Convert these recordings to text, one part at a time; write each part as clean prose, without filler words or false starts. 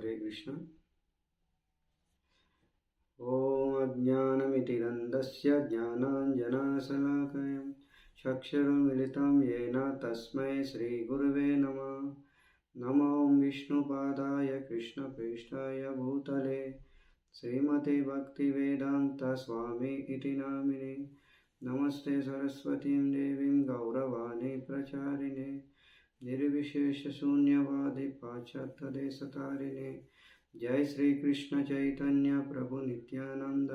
हरे कृष्ण। ॐ अज्ञानमितिरन्धस्य ज्ञानाञ्जनशलाकया चक्षुरुन्मिलितं येन तस्मै श्रीगुरवे नमः। नमो विष्णुपादाय कृष्णप्रेष्ठाय भूतले श्रीमते भक्तिवेदान्तस्वामी इति नामिने। नमस्ते सरस्वतीं देवीं गौरवाणी प्रचारिणे निर्विशेषशून्यवादी पाश्चात्यदेशतारिणे। जय श्री कृष्ण चैतन्य प्रभु नित्यानंद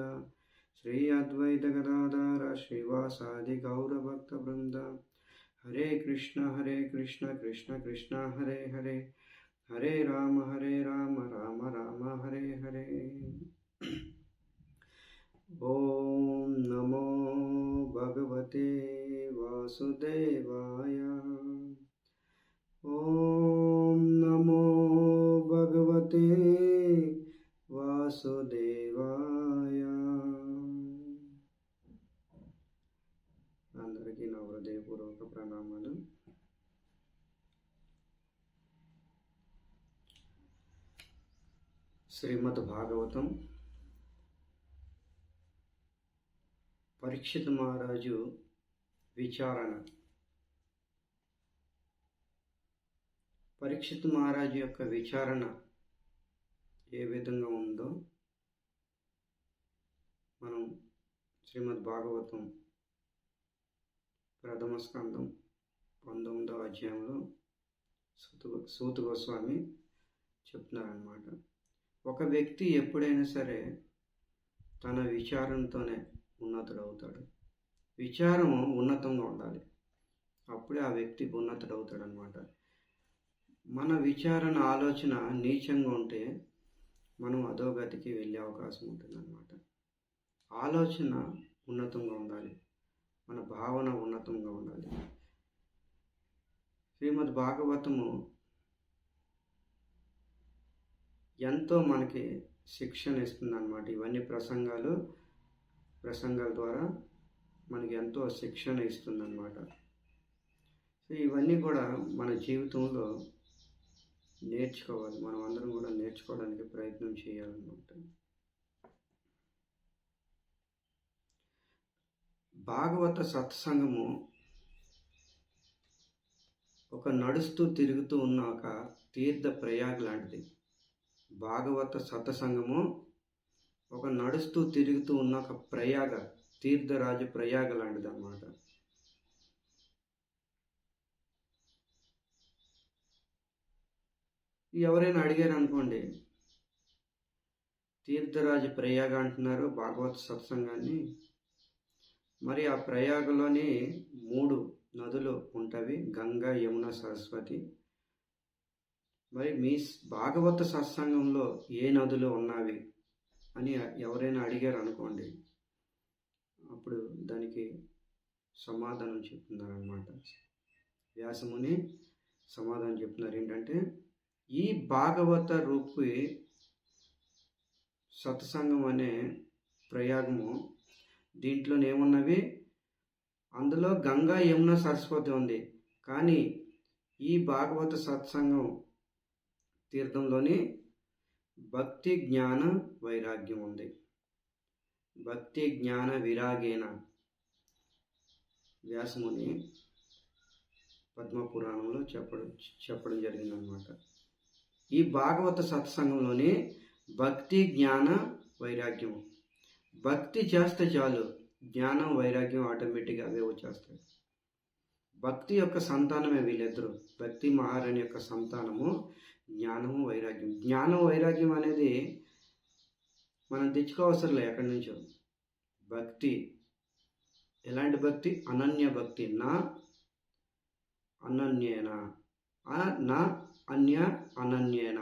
श्री अद्वैत गदाधर श्रीवासादि गौरभक्तवृंद। हरे कृष्ण कृष्ण कृष्ण हरे हरे, हरे राम राम राम हरे हरे। ओम नमो भगवते वासुदेवाय। ओम नमो भगवते वासुदेवाय। అందరికీ నా హృదయపూర్వక ప్రణామాలు. శ్రీమద్ భాగవతం పరీక్షిత్ మహారాజు విచారణ. పరీక్షిత్ మహారాజు యొక్క విచారణ ఏ విధంగా ఉందో మనం శ్రీమద్ భాగవతం ప్రథమ స్కందం 19వ అధ్యాయంలో సూత గోస్వామి చెప్తున్నారన్నమాట. ఒక వ్యక్తి ఎప్పుడైనా సరే తన విచారంతోనే ఉన్నతుడవుతాడు. విచారం ఉన్నతంగా ఉండాలి, అప్పుడే ఆ వ్యక్తి ఉన్నతుడవుతాడు అన్నమాట. మన విచారణ ఆలోచన నీచంగా ఉంటే మనం అధోగతికి వెళ్ళే అవకాశం ఉంటుందన్నమాట. ఆలోచన ఉన్నతంగా ఉండాలి, మన భావన ఉన్నతంగా ఉండాలి. శ్రీమద్ భాగవతము ఎంతో మనకి శిక్షణ ఇస్తుందన్నమాట. ఇవన్నీ ప్రసంగాల ద్వారా మనకి ఎంతో శిక్షణ ఇస్తుందన్నమాట. సో ఇవన్నీ కూడా మన జీవితంలో నేర్చుకోవాలి, మనం అందరం కూడా నేర్చుకోవడానికి ప్రయత్నం చేయాలన్నమాట. భాగవత సత్సంగము ఒక నడుస్తూ తిరుగుతూ ఉన్న ఒక తీర్థ ప్రయాగ లాంటిది. భాగవత సత్సంగము ఒక నడుస్తూ తిరుగుతూ ఉన్న ఒక ప్రయాగ, తీర్థరాజు ప్రయాగ లాంటిది అన్నమాట. ఎవరైనా అడిగారు అనుకోండి, తీర్థరాజు ప్రయాగ అంటున్నారు భాగవత సత్సంగాన్ని, మరి ఆ ప్రయాగలోని 3 నదులు ఉంటవి, గంగా, యమున, సరస్వతి. మరి మీ భాగవత సత్సంగంలో ఏ నదులు ఉన్నవి అని ఎవరైనా అడిగారు అనుకోండి, అప్పుడు దానికి సమాధానం చెప్తున్నారన్నమాట. వ్యాసముని సమాధానం చెప్తున్నారు ఏంటంటే, ఈ భాగవత రూపి సత్సంగం అనే ప్రయాగము దీంట్లో ఏమున్నవి, అందులో గంగా, యమున, సరస్వతి ఉంది. కానీ ఈ భాగవత సత్సంగం తీర్థంలోని భక్తి, జ్ఞాన, వైరాగ్యం ఉంది. భక్తి, జ్ఞాన, విరాగేన వ్యాసముని పద్మపురాణంలో చెప్పడం జరిగిందనమాట. ఈ భాగవత సత్సంగంలోని భక్తి, జ్ఞాన, వైరాగ్యం. భక్తి చేస్తే చాలు, జ్ఞానం, వైరాగ్యం ఆటోమేటిక్గా అవే వచ్చేస్తాయి. భక్తి యొక్క సంతానమే వీళ్ళిద్దరూ. భక్తి మహారాణి యొక్క సంతానము జ్ఞానము, వైరాగ్యం. జ్ఞానం, వైరాగ్యం అనేది మనం తెచ్చుకోవసరం లేదు ఎక్కడి నుంచో. భక్తి ఎలాంటి భక్తి? అనన్య భక్తి. నా అనన్యేన, నా అన్య అనన్యేన.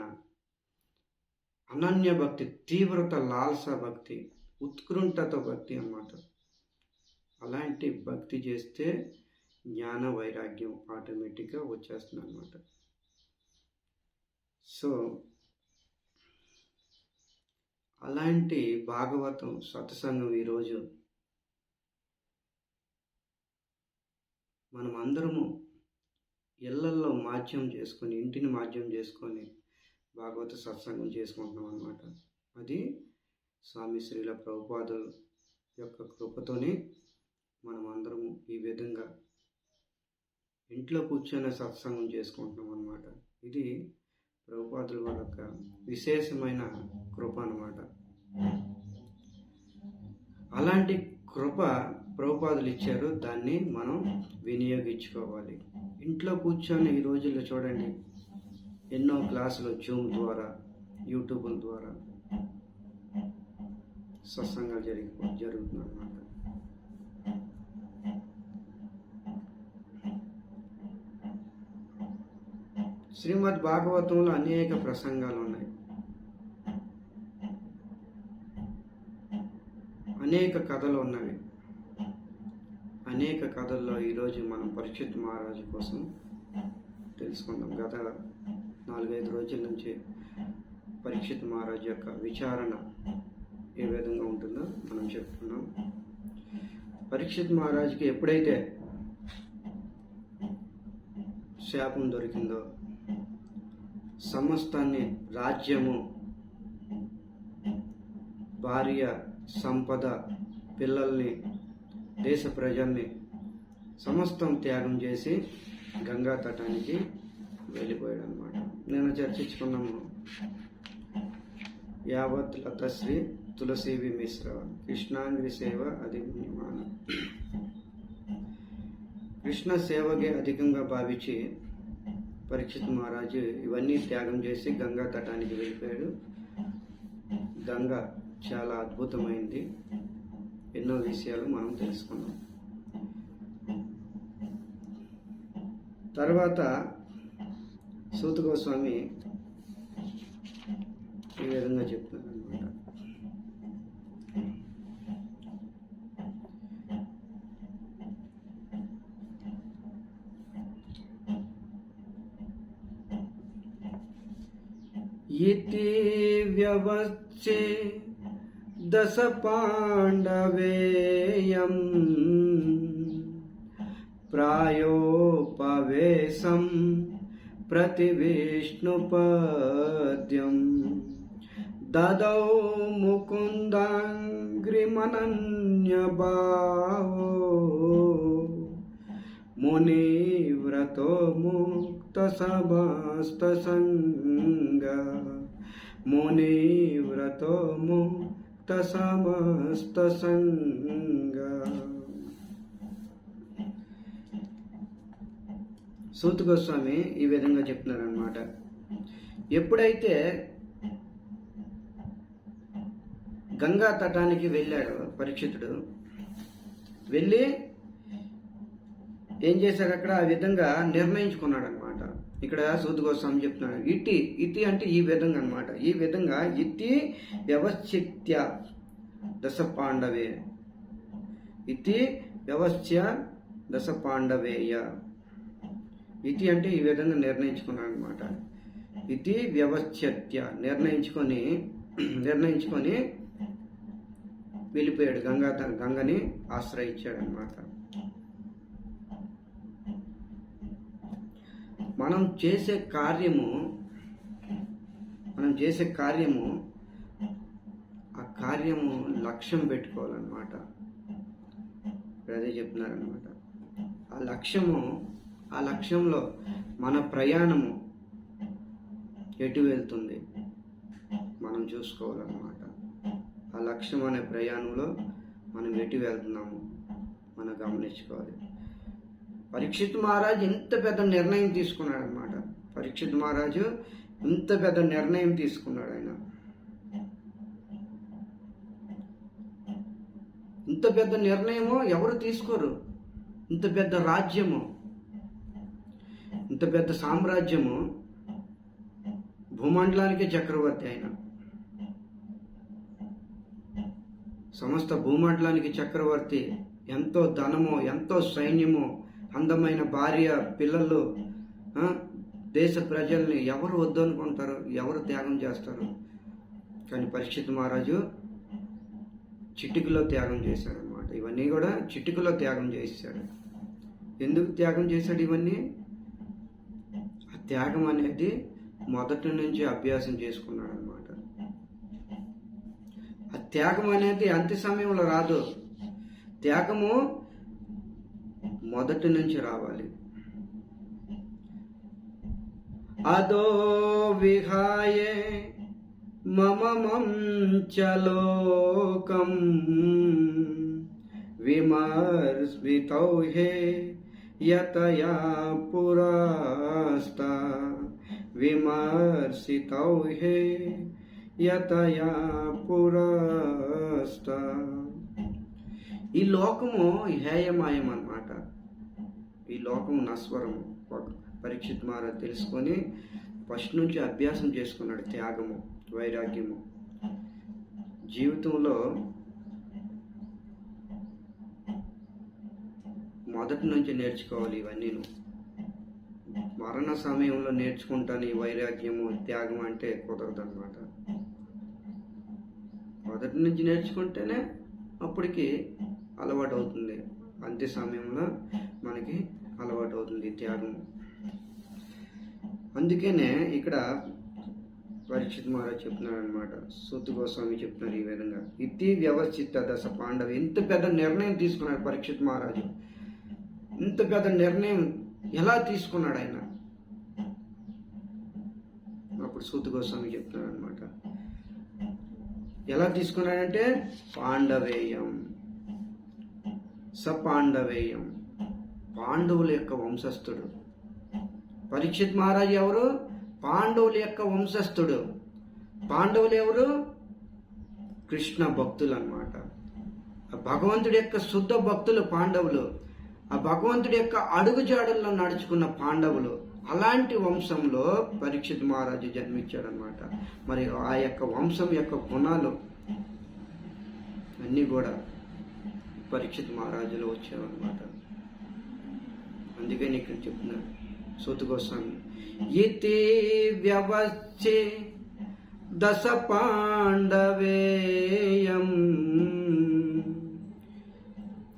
అనన్య భక్తి, తీవ్రత, లాలస భక్తి, ఉత్కృంఠత భక్తి అన్నమాట. అలాంటి భక్తి చేస్తే జ్ఞాన, వైరాగ్యం ఆటోమేటిక్గా వచ్చేస్తుంది అన్నమాట. సో అలాంటి భాగవతం సత్సంగం ఈరోజు మనం అందరము ఇళ్లల్లో మాధ్యం చేసుకొని, ఇంటిని మాధ్యం చేసుకొని భాగవత సత్సంగం చేసుకుంటున్నాం అన్నమాట. అది స్వామి శ్రీల ప్రభుపాదుల యొక్క కృపతోనే మనం అందరము ఈ విధంగా ఇంట్లో కూర్చొని సత్సంగం చేసుకుంటున్నాం అన్నమాట. ఇది ప్రభుపాదుల వారి యొక్క విశేషమైన కృప అన్నమాట. అలాంటి కృప ప్రభుపాదులు ఇచ్చారు, దాన్ని మనం వినియోగించుకోవాలి. ఇంట్లో కూర్చొని ఈ రోజుల్లో చూడండి, ఎన్నో క్లాసులు జూమ్ ద్వారా, యూట్యూబ్ల ద్వారా సత్సంగాలు జరుగుతుంది అన్నమాట. శ్రీమద్ భాగవతంలో అనేక ప్రసంగాలు ఉన్నాయి, అనేక కథలు ఉన్నవి. అనేక కథల్లో ఈరోజు మనం పరీక్షిత్ మహారాజు కోసం తెలుసుకుందాం. గత 4-5 రోజుల నుంచి పరీక్షిత్ మహారాజు యొక్క విచారణ ఏ విధంగా ఉంటుందో మనం చెప్తున్నాం. పరీక్షిత్ మహారాజుకి ఎప్పుడైతే శాపం దొరికిందో, సమస్తాన్ని, రాజ్యము, భార్య, సంపద, పిల్లల్ని, దేశ ప్రజల్ని సమస్తం త్యాగం చేసి గంగా తటానికి వెళ్ళిపోయాడు అన్నమాట. నేను చర్చించుకున్నాము. యావత్ లతశ్రీ తులసీవి మిశ్ర కృష్ణాంగ్రి సేవ అధిగమ్యమాన. కృష్ణ సేవకి అధికంగా భావించి పరీక్షిత్ మహారాజు ఇవన్నీ త్యాగం చేసి గంగా తటానికి వెళ్ళిపోయాడు. గంగ చాలా అద్భుతమైంది. ఎన్నో విషయాలు మనం తెలుసుకున్నాం. తర్వాత సూత గోస్వామి ఈ విధంగా చెప్తున్నారు అన్నమాట. ఇతి వ్యవచ్చే దశ పాండవేయం ప్రాయోపవేశం ప్రతి విష్ణుపద్యం దదౌ ముకుందాంగ్రిమనన్యభావో మునివ్రతో ముక్త సమస్త సంగ మునివ్రతో ముక్త సమస్త సంగ. సూత గోస్వామి ఈ విధంగా చెప్తున్నారన్నమాట. ఎప్పుడైతే గంగా తటానికి వెళ్ళాడు పరీక్షితుడు, వెళ్ళి ఏం చేశాడు అక్కడ, ఆ విధంగా నిర్ణయించుకున్నాడు అనమాట. ఇక్కడ సూత గోస్వామి చెప్తున్నాడు, ఇతి అంటే ఈ విధంగా అనమాట. ఈ విధంగా ఇతి వ్యవస్థిత్య దశ పాండవే, ఇతి వ్యవస్థ్య దశ పాండవేయ. ఇతి అంటే ఈ విధంగా నిర్ణయించుకున్నాడు అనమాట. ఇతి వ్యవస్థ్య నిర్ణయించుకొని వెళ్ళిపోయాడు, గంగని ఆశ్రయించాడు అనమాట. మనం చేసే కార్యము ఆ కార్యము లక్ష్యం పెట్టుకోవాలన్నమాట. అదే చెప్తున్నారనమాట. ఆ లక్ష్యంలో మన ప్రయాణము ఎటు వెళ్తుంది మనం చూసుకోవాలన్నమాట. ఆ లక్ష్యం అనే ప్రయాణంలో మనం ఎటు వెళ్తున్నాము మనం గమనించుకోవాలి. పరీక్షిత్ మహారాజు ఇంత పెద్ద నిర్ణయం తీసుకున్నాడు అనమాట. పరీక్షిత్ మహారాజు ఇంత పెద్ద నిర్ణయం తీసుకున్నాడు. ఆయన ఇంత పెద్ద నిర్ణయము ఎవరు తీసుకోరు. ఇంత పెద్ద రాజ్యము, ఇంత పెద్ద సామ్రాజ్యము, భూమండలానికి చక్రవర్తి ఆయన. సమస్త భూమండలానికి చక్రవర్తి. ఎంతో ధనము, ఎంతో సైన్యము, అందమైన భార్య, పిల్లలు, దేశ ప్రజల్ని ఎవరు వద్దు అనుకుంటారు, ఎవరు త్యాగం చేస్తారు? కానీ పరీక్షిత్ మహారాజు చిటికలో త్యాగం చేశాడు అనమాట. ఇవన్నీ కూడా చిటికలో త్యాగం చేశాడు. ఎందుకు త్యాగం చేశాడు ఇవన్నీ? ఆ త్యాగం అనేది మొదటి నుంచి అభ్యాసం చేసుకున్నాడు అనమాట. ఆ త్యాగం అనేది అంత్య సమయంలో రాదు, త్యాగము మొదటి నుంచి రావాలి. అదో విహాయే మమమం చలోకం విమర్శితౌ హే యతయా పురాస్తా విమర్శితౌ హే యతయా పురాస్తా. ఈ లోకము హేయమాయం అన్నమాట. ఈ లోకము నశ్వరము. పరీక్షిత్ మహారాజ్ తెలుసుకొని ఫస్ట్ నుంచి అభ్యాసం చేసుకున్నాడు త్యాగము, వైరాగ్యము. జీవితంలో మొదటి నుంచి నేర్చుకోవాలి ఇవన్నీ. మరణ సమయంలో నేర్చుకుంటాను ఈ వైరాగ్యము, త్యాగం అంటే కుదరదు అనమాట. మొదటి నుంచి నేర్చుకుంటేనే అప్పటికి అలవాటు అవుతుంది. అంత్య సమయంలో మనకి అలవాటు అవుతుంది త్యాగము. అందుకనే ఇక్కడ పరీక్షిత్ మహారాజ్ చెప్తున్నాడు అనమాట. సూత గోస్వామి చెప్తున్నారు ఈ విధంగా, ఇతి వ్యవస్థిత దశ పాండవ. ఇంత పెద్ద నిర్ణయం తీసుకున్నాడు పరీక్షిత్ మహారాజు. ఇంత పెద్ద నిర్ణయం ఎలా తీసుకున్నాడు ఆయన? అప్పుడు సూత గోస్వామి చెప్తున్నాడు అనమాట, ఎలా తీసుకున్నాడంటే పాండవేయం సపాండవేయం, పాండవుల యొక్క వంశస్థుడు. పరీక్షిత్ మహారాజు ఎవరు? పాండవుల యొక్క వంశస్థుడు. పాండవులు ఎవరు? కృష్ణ భక్తులు అన్నమాట. భగవంతుడి యొక్క శుద్ధ భక్తులు పాండవులు. ఆ భగవంతుడి యొక్క అడుగుజాడల్లో నడుచుకున్న పాండవులు. అలాంటి వంశంలో పరీక్షిత్ మహారాజు జన్మించాడు అనమాట. మరి ఆ యొక్క వంశం యొక్క గుణాలు అన్నీ కూడా పరీక్షిత్ మహారాజులో వచ్చావన్నమాట. అందుకని ఇక్కడ చెప్తున్నారు సూత గోస్వామి, ఇతి వ్యవస్థే దశ పాండవేయం.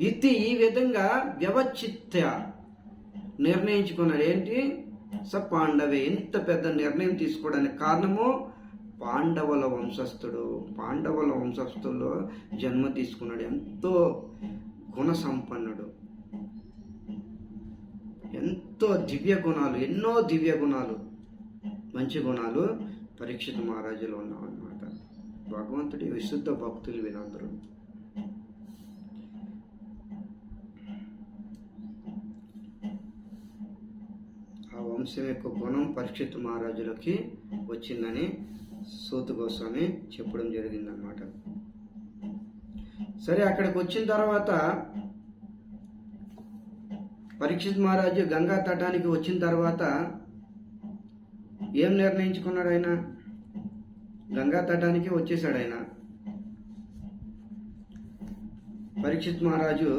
ఇతి ఈ విధంగా వ్యవచిత్త నిర్ణయించుకున్నాడు. ఏంటి? స పాండవే. ఇంత పెద్ద నిర్ణయం తీసుకోవడానికి కారణము పాండవుల వంశస్థుడు. పాండవుల వంశస్థుల్లో జన్మ తీసుకున్నాడు. ఎంతో గుణ సంపన్నుడు, ఎంతో దివ్య గుణాలు, ఎన్నో దివ్య గుణాలు, మంచి గుణాలు పరీక్షిత్ మహారాజులో ఉన్నామన్నమాట. భగవంతుడి విశుద్ధ భక్తులు వీళ్ళందరూ. ఆ వంశం యొక్క గుణం పరీక్షిత్ మహారాజులకి వచ్చిందని సూత గోస్వామి చెప్పడం జరిగిందనమాట. సరే, అక్కడికి వచ్చిన తర్వాత పరీక్షిత్ మహారాజు గంగా తటానికి వచ్చిన తర్వాత ఏం నిర్ణయించుకున్నాడు ఆయన? గంగా తటానికి వచ్చేసాడు ఆయన. పరీక్షిత్ మహారాజు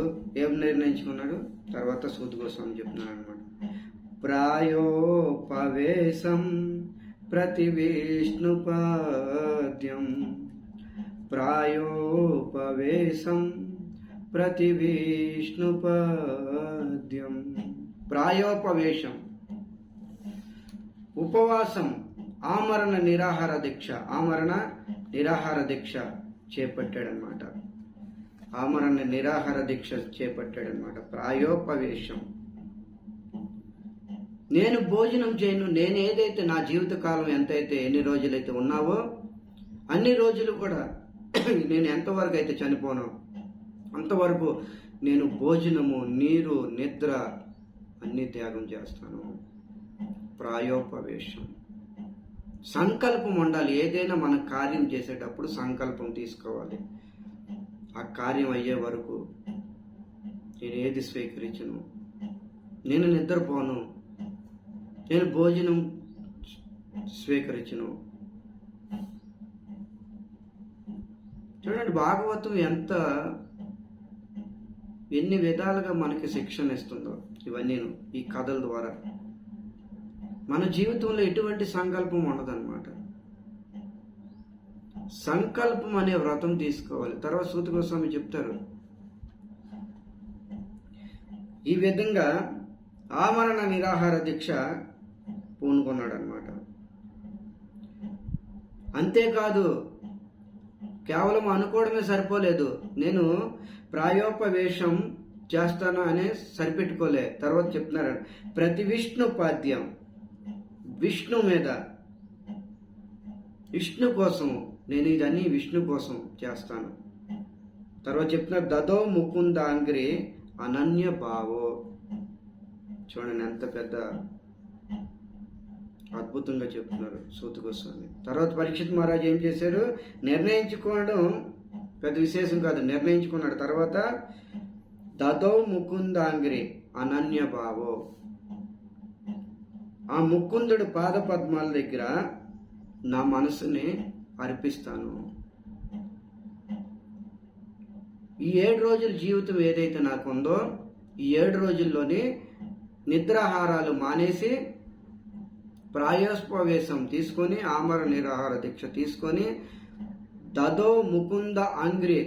ఏం నిర్ణయించుకున్నాడు? తర్వాత సూత గోస్వామి చెప్తున్నాడు అనమాట. ప్రాయోపవేశం ప్రతివిష్ణుపద్యం, ప్రాయోపవేశం ప్రతివిష్ణుపద్యం. ప్రాయోపవేశం ఉపవాసం, ఆమరణ నిరాహార దీక్ష. ఆమరణ నిరాహార దీక్ష చేపట్టాడనమాట. ఆమరణ నిరాహార దీక్ష చేపట్టాడనమాట. ప్రాయోపవేశం. నేను భోజనం చేయను. నేను ఏదైతే నా జీవితకాలం ఎంతైతే ఎన్ని రోజులైతే ఉన్నావో అన్ని రోజులు కూడా నేను ఎంతవరకు అయితే చనిపోను అంతవరకు నేను భోజనము, నీరు, నిద్ర అన్నీ త్యాగం చేస్తాను. ప్రాయోపవేశం. సంకల్పం ఉండాలి. ఏదైనా మన కార్యం చేసేటప్పుడు సంకల్పం తీసుకోవాలి. ఆ కార్యం అయ్యే వరకు నేను ఏది స్వీకరించను, నేను నిద్రపోను, నేను భోజనం స్వీకరించను. చూడండి, భాగవతం ఎన్ని విధాలుగా మనకి శిక్షణ ఇస్తుందో ఇవన్నీ ఈ కథల ద్వారా. మన జీవితంలో ఎటువంటి సంకల్పం ఉండదన్నమాట. సంకల్పం అనే వ్రతం తీసుకోవాలి. తర్వాత సూత గోస్వామి చెప్తారు, ఈ విధంగా ఆమరణ నిరాహార దీక్ష పూనుకున్నాడు అనమాట. అంతేకాదు కేవలం అనుకోవడమే సరిపోలేదు, నేను ప్రాయోపవేశం చేస్తాను అని సరిపెట్టుకోలే. తర్వాత చెప్తున్నారు ప్రతి విష్ణు పాద్యం, విష్ణు మీద, విష్ణు కోసం నేను ఇదన్నీ విష్ణు కోసం చేస్తాను. తర్వాత చెప్తున్నారు దదో ముకుందాంగ్రి అనన్య భావో. చూడండి ఎంత పెద్ద అద్భుతంగా చెప్తున్నారు సూత గోస్వామి. తర్వాత పరీక్షిత్ మహారాజు ఏం చేశారు, నిర్ణయించుకోవడం పెద్ద విశేషం కాదు, నిర్ణయించుకున్నాడు. తర్వాత దదో ముకుందాంగ్రి అనన్య భావో, ఆ ముకుందుడు పాద పద్మాల దగ్గర నా మనసుని అర్పిస్తాను. ఈ 7 రోజుల జీవితం ఏదైతే నాకుందో, ఈ 7 రోజుల్లోని నిద్రాహారాలు మానేసి ప్రాయోపవేశం తీసుకొని, ఆమర నిరాహార దీక్ష తీసుకొని, దదో ముకుంద అంగ్రి,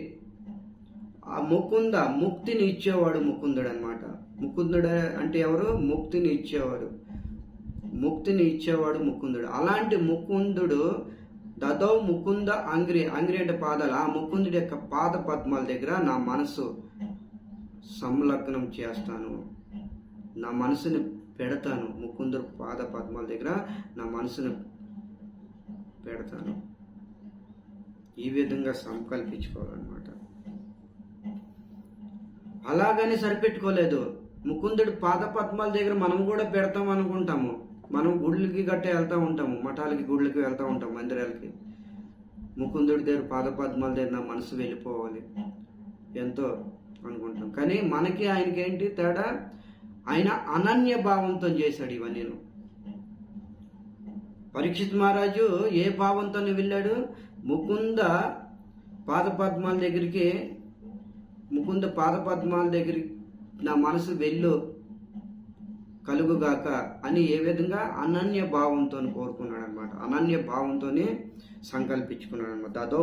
ఆ ముకుంద ముక్తిని ఇచ్చేవాడు ముకుందుడు అనమాట. ముకుందుడు అంటే ఎవరు? ముక్తిని ఇచ్చేవాడు, ముక్తిని ఇచ్చేవాడు ముకుందుడు. అలాంటి ముకుందుడు దదో ముకుంద అంగ్రి, అంగ్రి అంటే పాదాలు, ఆ ముకుందుడి యొక్క పాద పద్మాల దగ్గర నా మనసు సంలగ్నం చేస్తాను, నా మనసుని పెడతాను. ముకుందుడు పాద పద్మాల దగ్గర నా మనసుని పెడతాను. ఈ విధంగా సంకల్పించుకోవాలన్నమాట. అలాగని సరిపెట్టుకోలేదు. ముకుందుడు పాద పద్మాల దగ్గర మనం కూడా పెడతాం అనుకుంటాము. మనం గుళ్ళకి గట్టే వెళ్తూ ఉంటాము, మఠాలకి గుళ్ళకి వెళ్తూ ఉంటాం, మందిరాలకి. ముకుందుడి దగ్గర పాద పద్మాల దగ్గర నా మనసు వెళ్ళిపోవాలి ఎంతో అనుకుంటాం. కానీ మనకి ఆయనకి ఏంటి తేడా? ఆయన అనన్య భావంతో చేశాడు ఇవన్నీ. పరీక్షిత్ మహారాజు ఏ భావంతో వెళ్ళాడు? ముకుంద పాద పద్మాల దగ్గరికి, ముకుంద పాద పద్మాల దగ్గరికి నా మనసు వెళ్ళు కలుగుగాక అని ఏ విధంగా అనన్య భావంతో కోరుకున్నాడు అనమాట. అనన్య భావంతోనే సంకల్పించుకున్నాడు అనమాట. అదో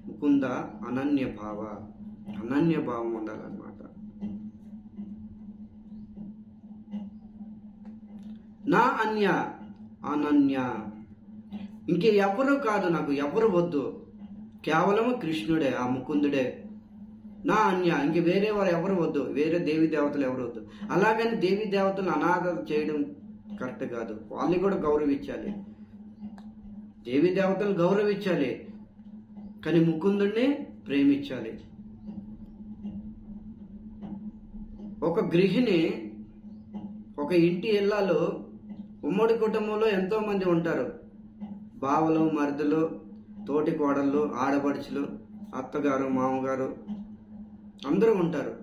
ముకుంద అనన్య భావ, అనన్య భావం ఉండాలన్నమాట. నా అన్య అనన్య, ఇంకే ఎవరు కాదు, నాకు ఎవరు వద్దు, కేవలం కృష్ణుడే, ఆ ముకుందుడే. నా అన్య, ఇంక వేరే వారు ఎవరు వద్దు, వేరే దేవీ దేవతలు ఎవరు వద్దు. అలాగని దేవీ దేవతలు అనాదర చేయడం కరెక్ట్ కాదు, వాళ్ళని కూడా గౌరవించాలి. దేవీ దేవతలు గౌరవించాలి, కానీ ముకుందుడిని ప్రేమించాలి. ఒక గృహిణి, ఒక ఇంటి ఇళ్ళలో ఉమ్మడి కుటుంబంలో ఎంతో మంది ఉంటారు. బావలు, మరుదులు, తోటి కోడళ్ళు, ఆడపడుచులు, అత్తగారు, మామగారు అందరూ ఉంటారు.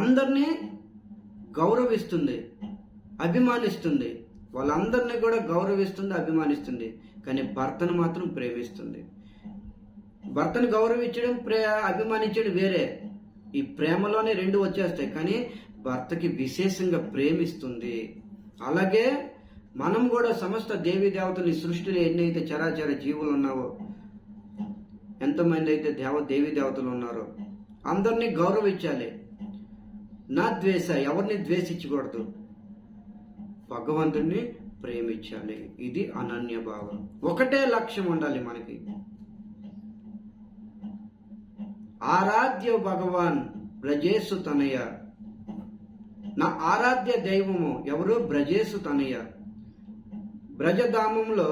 అందరినీ గౌరవిస్తుంది, అభిమానిస్తుంది, వాళ్ళందరినీ కూడా గౌరవిస్తుంది, అభిమానిస్తుంది. కానీ భర్తను మాత్రం ప్రేమిస్తుంది. భర్తను గౌరవించడం, అభిమానించడం వేరే. ఈ ప్రేమలోనే 2 వచ్చేస్తాయి. కానీ భర్తకి విశేషంగా ప్రేమిస్తుంది. అలాగే మనం కూడా సమస్త దేవీ దేవతలు, ఈ సృష్టిలో ఎన్నైతే చరాచర జీవులు ఉన్నావో, ఎంతమంది అయితే దేవీ దేవతలు ఉన్నారో అందరినీ గౌరవించాలి. నా ద్వేష, ఎవరిని ద్వేషించకూడదు, భగవంతుడిని ప్రేమించాలి. ఇది అనన్య భావం. ఒకటే లక్ష్యం ఉండాలి మనకి. ఆరాధ్య భగవాన్ బ్రజేసు తనయ, నా ఆరాధ్య దైవము ఎవరు? బ్రజేసు తనయ. బ్రజధామంలో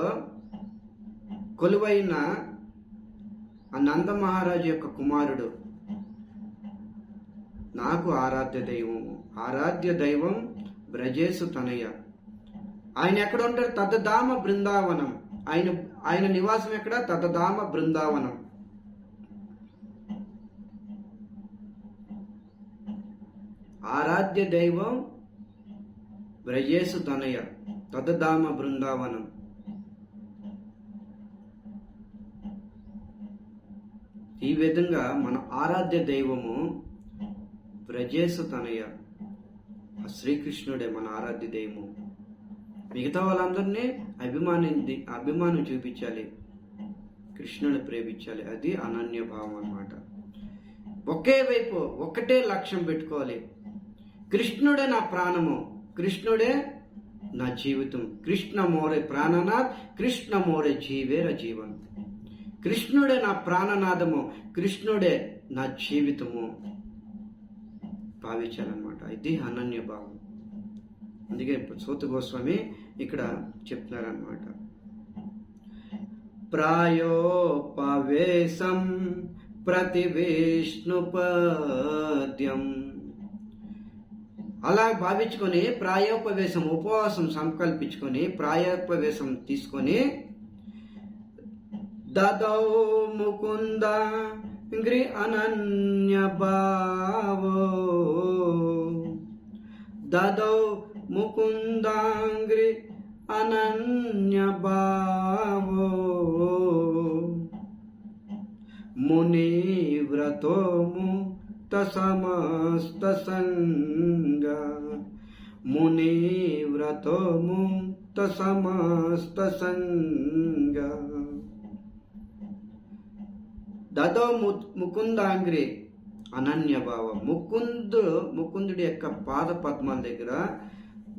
కొలువైన ఆ నందమహారాజు యొక్క కుమారుడు నాకు ఆరాధ్య దైవము. ఆరాధ్య దైవం బ్రజేసు తనయ. ఆయన ఎక్కడ ఉంటారు? తదధామ బృందావనం. ఆయన నివాసం ఎక్కడ? తదధామ బృందావనం. ఆరాధ్య దైవం బ్రజేసు తనయ, తదధామ బృందావనం. ఈ విధంగా మన ఆరాధ్య దైవము బ్రజేసు తనయ, శ్రీకృష్ణుడే మన ఆరాధ్య దైవము. మిగతా వాళ్ళందరినీ అభిమానం చూపించాలి, కృష్ణుని ప్రేమించాలి. అది అనన్య భావం అన్నమాట. ఒకే వైపు ఒకటే లక్ష్యం పెట్టుకోవాలి. కృష్ణుడే నా ప్రాణము, కృష్ణుడే నా జీవితం. కృష్ణ మోరే ప్రాణనాథ్, కృష్ణ మోరే జీవేర జీవన్. కృష్ణుడే నా ప్రాణనాదము, కృష్ణుడే నా జీవితము భావించాలన్నమాట. ఇది అనన్య భావం. అందుకే సూత గోస్వామి ఇక్కడ చెప్తున్నారన్నమాట. ప్రాయోపవేశం ప్రతి విష్ణుపద్యం. అలా భావించుకొని ప్రాయోపవేశం, ఉపవాసం సంకల్పించుకొని ప్రాయోపవేశం తీసుకొని దదౌ ముకుంద గ్రి అనన్య భావో, దదౌ ముకుందాంగ్రి అనన్య భావో మునివ్రతో ముక్త సమస్త సంగ, మునివ్రతో ముక్త సమస్త సంగ. దదో ముకుందాంగ్రి అనన్య భావం. ముకుందుడి యొక్క పాద పద్మాల దగ్గర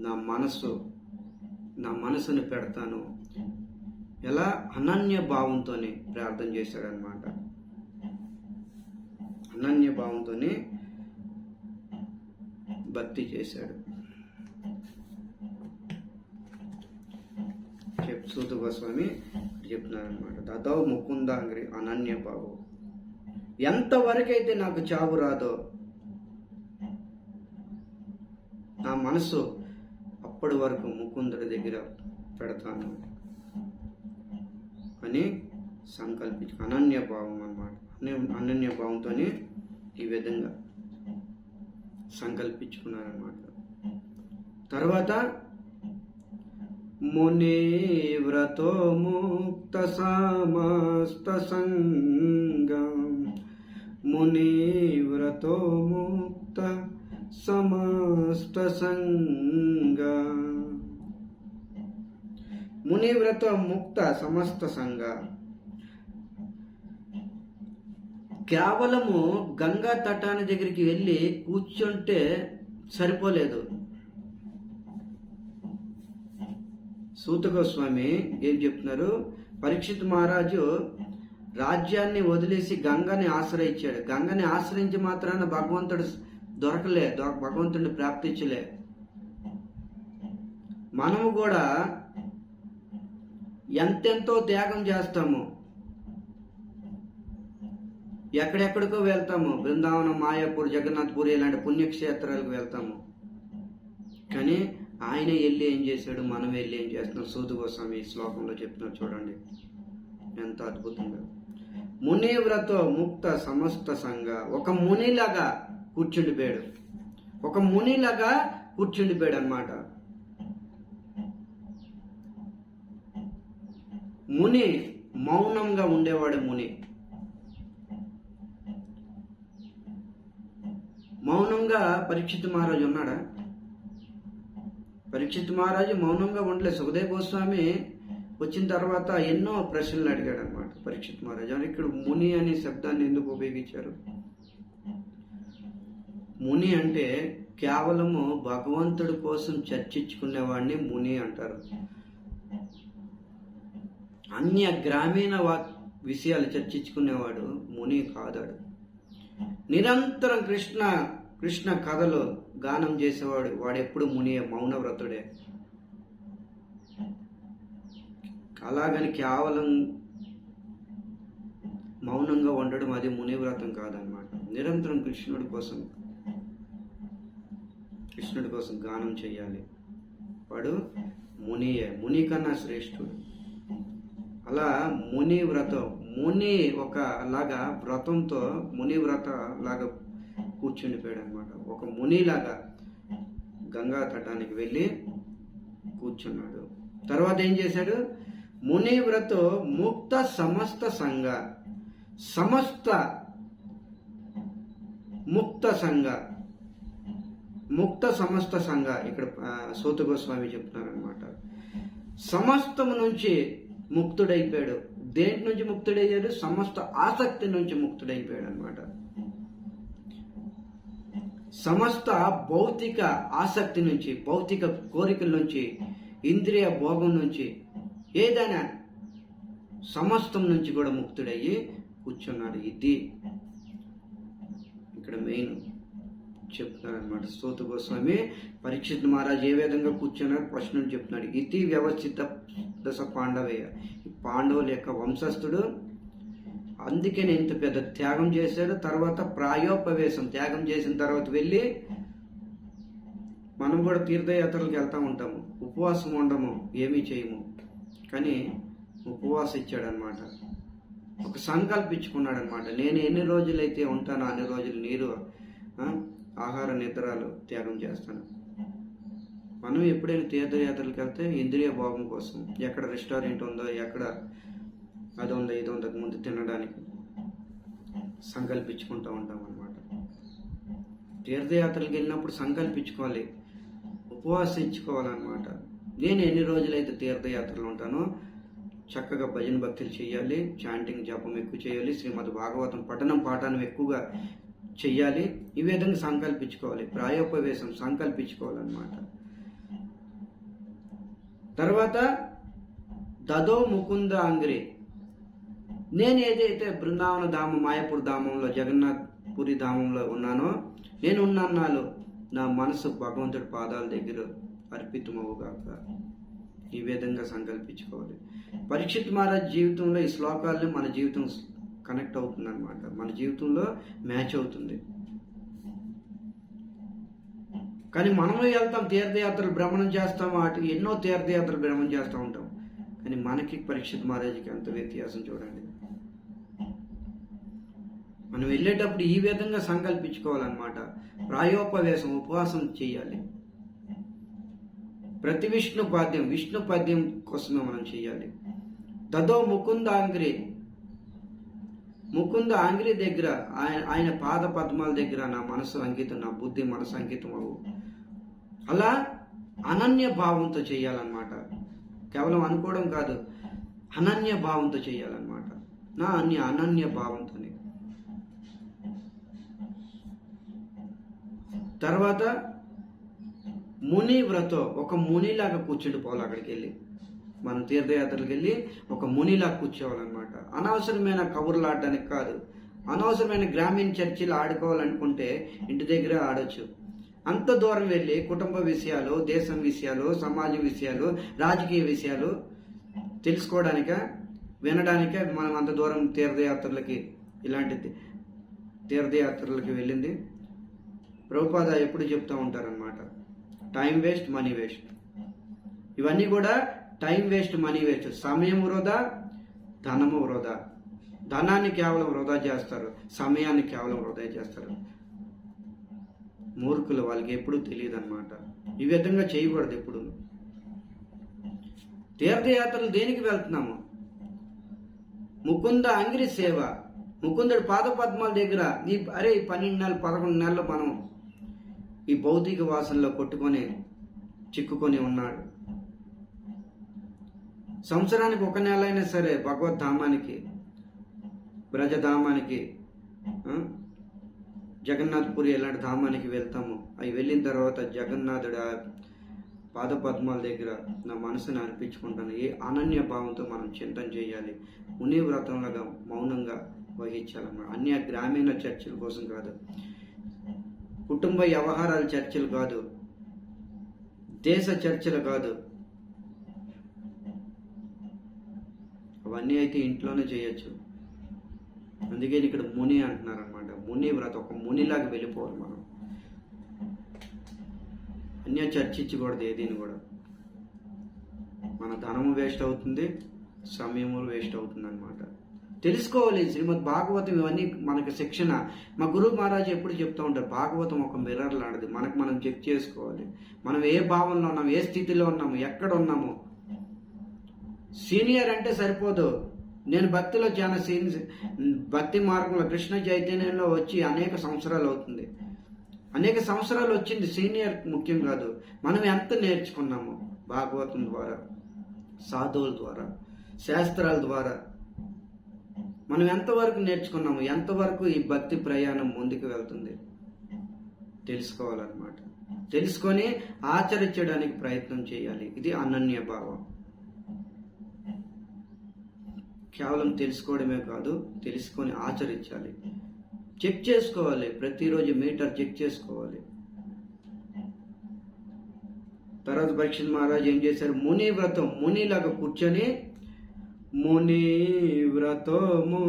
నా మనసుని పెడతాను. ఎలా? అనన్య భావంతోనే ప్రార్థన చేశాడనమాట. అనన్య భావంతోనే భక్తి చేశాడు. సూత గోస్వామి చెప్తున్నారనమాట. దదో ముకుందాంగ్రి అనన్య భావం. ఎంతవరకైతే నాకు చావు రాదో నా మనసు అప్పటి వరకు ముకుందుడి దగ్గర పెడతాను అని సంకల్పించు. అనన్య భావం అన్నమాట. అనన్య భావంతోనే ఈ విధంగా సంకల్పించుకున్నారన్నమాట. తర్వాత మునివ్రతో ముక్త సమస్త సంగం, మునివ్రతో ముక్త సమస్త సంగ. మునివ్రత ముక్త సమస్త సంగ. కేవలము గంగా తటాన్ని దగ్గరికి వెళ్ళి కూర్చుంటే సరిపోలేదు. సూత గోస్వామి ఏం చెప్తున్నారు? పరీక్షిత్ మహారాజు రాజ్యాన్ని వదిలేసి గంగని ఆశ్రయించాడు. గంగని ఆశ్రయించి మాత్రాన భగవంతుడు దొరకలే, భగవంతుడిని ప్రాప్తించలే. మనము కూడా ఎంతెంతో త్యాగం చేస్తాము, ఎక్కడెక్కడికో వెళ్తాము. బృందావనం, మాయాపూర్, జగన్నాథ్పూర్ ఇలాంటి పుణ్యక్షేత్రాలకు వెళ్తాము. కానీ ఆయన వెళ్ళి ఏం చేశాడు, మనం వెళ్ళి ఏం చేస్తున్నాం? సూత గోస్వామి ఈ శ్లోకంలో చెప్తున్నారు చూడండి, ఎంత అద్భుతంగా. మునివ్రతో ముక్త సమస్త సంగ. ఒక మునిలాగా కూర్చుండిపోయాడు, ఒక మునిలాగా కూర్చుండిపోయాడు అన్నమాట. ముని మౌనంగా ఉండేవాడు. ముని మౌనంగా పరీక్షిత్ మహారాజు ఉన్నాడా? పరీక్షిత్ మహారాజు మౌనంగా ఉండలేదు. సుఖదేవ్ గోస్వామి వచ్చిన తర్వాత ఎన్నో ప్రశ్నలు అడిగాడు అనమాట పరీక్షిత్ మహారాజు. ఇక్కడ ముని అనే శబ్దాన్ని ఎందుకు ఉపయోగించారు? ముని అంటే కేవలము భగవంతుడి కోసం చర్చించుకునేవాడిని ముని అంటారు. అన్య గ్రామీణ విషయాలు చర్చించుకునేవాడు ముని కాదాడు. నిరంతరం కృష్ణ కథలు గానం చేసేవాడు వాడెప్పుడు ముని, మౌనవ్రతుడే. అలాగని కేవలం మౌనంగా ఉండడం అది మునివ్రతం కాదనమాట. నిరంతరం కృష్ణుడి కోసం గానం చేయాలి. వాడు మునియే, ముని కన్నా శ్రేష్ఠుడు. అలా ముని వ్రతం, ముని ఒక లాగా వ్రతంతో ముని వ్రత లాగా కూర్చుండిపోయాడు అనమాట. ఒక మునిలాగా గంగా తటానికి వెళ్ళి కూర్చున్నాడు. తర్వాత ఏం చేశాడు? ముని వ్రతో ముక్త సమస్త సంగ, సమస్త ముక్త సంగ, ముక్త సమస్త సంగ. ఇక్కడ సూత గోస్వామి చెప్తున్నారనమాట. సమస్తము నుంచి ముక్తుడైపోయాడు. దేంటి నుంచి ముక్తుడయ్యాడు? సమస్త ఆసక్తి నుంచి ముక్తుడైపోయాడు అనమాట. సమస్త భౌతిక ఆసక్తి నుంచి, భౌతిక కోరికల నుంచి ఇంద్రియ భోగం నుంచి, ఏదైనా సమస్తం నుంచి కూడా ముక్తుడయ్యి కూర్చున్నాడు. ఇది ఇక్కడ మెయిన్ చెప్తున్నారనమాట. సూత గోస్వామి పరీక్షిత్ మహారాజ్ ఏ విధంగా కూర్చున్నారు ప్రశ్నలు చెప్తున్నాడు. ఇది వ్యవస్థిత దశ పాండవయ్య, పాండవుల యొక్క వంశస్థుడు, అందుకని ఇంత పెద్ద త్యాగం చేశాడు. తర్వాత ప్రాయోపవేశం, త్యాగం చేసిన తర్వాత వెళ్ళి మనం కూడా తీర్థయాత్రలకు వెళ్తూ ఉంటాము, ఉపవాసం ఉండము, ఏమీ చేయము, కానీ ఉపవాసం ఇచ్చాడనమాట. ఒక సంకల్పించుకున్నాడు అనమాట. నేను ఎన్ని రోజులైతే ఉంటానో అన్ని రోజులు నీరు, ఆహార నిద్రలు త్యాగం చేస్తాను. మనం ఎప్పుడైనా తీర్థయాత్రలకు వెళ్తే ఇంద్రియ భోగం కోసం, ఎక్కడ రెస్టారెంట్ ఉందో, ఎక్కడ అది ఉందో ఇది ఉందో ముందు తినడానికి సంకల్పించుకుంటూ ఉంటాం అన్నమాట. తీర్థయాత్రలకు వెళ్ళినప్పుడు సంకల్పించుకోవాలి, ఉపవాసించుకోవాలన్నమాట. నేను ఎన్ని రోజులైతే తీర్థయాత్రలు ఉంటానో చక్కగా భజన భక్తులు చేయాలి, చాంటింగ్ జపం ఎక్కువ చేయాలి, శ్రీమద్ భాగవతం పఠనం పాఠాన్ని ఎక్కువగా చెయ్యాలి. ఈ విధంగా సంకల్పించుకోవాలి, ప్రాయోపవేశం సంకల్పించుకోవాలన్నమాట. తర్వాత దదో ముకుంద అంగ్రి, నేను ఏదైతే బృందావన ధామం, మాయాపూర్ ధామంలో, జగన్నాథ్ పురి ధామంలో ఉన్నానో, నేను ఉన్నాను, నా మనసు భగవంతుడి పాదాల దగ్గర అర్పితమవుగాక. ఈ విధంగా సంకల్పించుకోవాలి. పరీక్షిత్ మహారాజ్ జీవితంలో ఈ శ్లోకాలని మన జీవితం కనెక్ట్ అవుతుంది అనమాట, మన జీవితంలో మ్యాచ్ అవుతుంది. కానీ మనము వెళ్తాం తీర్థయాత్రలు భ్రమణం చేస్తాం, వాటి ఎన్నో తీర్థయాత్రలు భ్రమణం చేస్తూ ఉంటాం, కానీ మనకి పరీక్షిత్ మహారాజ్కి ఎంత వ్యత్యాసం చూడండి. మనం వెళ్ళేటప్పుడు ఈ విధంగా సంకల్పించుకోవాలన్నమాట. ప్రాయోపవేశం, ఉపవాసం చేయాలి. ప్రతి విష్ణు పద్యం కోసమే మనం చేయాలి. దదో ముకుంద అంగ్రి, ముకుంద అంగ్రి దగ్గర, ఆయన పాద పద్మాల దగ్గర నా మనసు అంకితం, నా బుద్ధి మనసు అంకితం అవు. అలా అనన్య భావంతో చేయాలన్నమాట. కేవలం అనుకోవడం కాదు, అనన్య భావంతో చేయాలన్నమాట. నా అనన్య భావంతోనే. తర్వాత ముని వ్రతం, ఒక మునిలాగా కూర్చుండిపోవాలి. అక్కడికి వెళ్ళి మనం తీర్థయాత్రలకు వెళ్ళి ఒక మునిలాగా కూర్చోవాలన్నమాట. అనవసరమైన కబుర్లు ఆడడానికి కాదు, అనవసరమైన గ్రామీణ చర్చలు ఆడుకోవాలనుకుంటే ఇంటి దగ్గర ఆడొచ్చు. అంత దూరం వెళ్ళి కుటుంబ విషయాలు, దేశం విషయాలు, సమాజం విషయాలు, రాజకీయ విషయాలు తెలుసుకోవడానిక, వినడానికే మనం అంత దూరం తీర్థయాత్రలకి, ఇలాంటి తీర్థయాత్రలకి వెళ్ళింది. ప్రభుపాద ఎప్పుడు చెప్తూ ఉంటారనమాట, టైం వేస్ట్, మనీ వేస్ట్. ఇవన్నీ కూడా టైం వేస్ట్, మనీ వేస్ట్. సమయం వృధా, ధనము వృధా. ధనాన్ని కేవలం వృధా చేస్తారు, సమయాన్ని కేవలం వృధా చేస్తారు. మూర్ఖులు, వాళ్ళకి ఎప్పుడు తెలియదు అనమాట. ఈ విధంగా చేయకూడదు ఎప్పుడు. తీర్థయాత్రలు దేనికి వెళ్తున్నాము? ముకుంద అంగిరి సేవ, ముకుందుడు పాద పద్మాల దగ్గర. ఈ 12 నెలలు 11 నెలలు మనం ఈ భౌతిక వాసనలో చిక్కుకొని ఉన్నాడు. సంవత్సరానికి 1 నెల అయినా సరే భగవద్ధామానికి, బ్రజధామానికి, జగన్నాథ్పురి ఇలాంటి ధామానికి వెళ్తాము. అవి వెళ్ళిన తర్వాత జగన్నాథుడు పాదపద్మాల దగ్గర నా మనసుని అర్పించుకుంటాను. ఏ అనన్య భావంతో మనం చింతన చేయాలి. ముని వ్రతంలాగా మౌనంగా వహించాలన్నమాట. అన్య గ్రామీణ చర్చల కోసం కాదు, కుటుంబ వ్యవహారాల చర్చలు కాదు, దేశ చర్చలు కాదు. అవన్నీ అయితే ఇంట్లోనే చేయొచ్చు. అందుకే ఇక్కడ ముని అంటున్నారనమాట. ముని వ్రతం, ఒక మునిలాగా వెళ్ళిపోవాలి మనం. అన్య చర్చించకూడదు ఏదీని కూడా. మన ధనము వేస్ట్ అవుతుంది, సమయము వేస్ట్ అవుతుంది అనమాట. తెలుసుకోవాలి. శ్రీమద్ భాగవతం ఇవన్నీ మనకి శిక్షణ. మా గురువు మహారాజు ఎప్పుడు చెప్తూ ఉంటారు, భాగవతం ఒక మిర్రర్ లాంటిది. మనం చెక్ చేసుకోవాలి, మనం ఏ భావంలో ఉన్నాము, ఏ స్థితిలో ఉన్నాము, ఎక్కడ ఉన్నాము. సీనియర్ అంటే సరిపోదు. నేను భక్తిలో చాలా భక్తి మార్గంలో, కృష్ణ చైతన్యంలో వచ్చి అనేక సంవత్సరాలు అవుతుంది. అనేక సంవత్సరాలు వచ్చింది. సీనియర్ ముఖ్యం కాదు, మనం ఎంత నేర్చుకున్నాము భాగవతం ద్వారా, సాధువుల ద్వారా, శాస్త్రాల ద్వారా. మనం ఎంతవరకు నేర్చుకున్నాము, ఎంతవరకు ఈ భక్తి ప్రయాణం ముందుకు వెళ్తుంది తెలుసుకోవాలన్నమాట. తెలుసుకొని ఆచరించడానికి ప్రయత్నం చేయాలి. ఇది అనన్య భావం. కేవలం తెలుసుకోవడమే కాదు, తెలుసుకొని ఆచరించాలి. చెక్ చేసుకోవాలి, ప్రతిరోజు మీటర్ చెక్ చేసుకోవాలి. తర్వాత పరీక్షిత్ మహారాజు ఏం చేశారు? ముని వ్రతం, మునిలాగా కూర్చొని ముని వ్రతము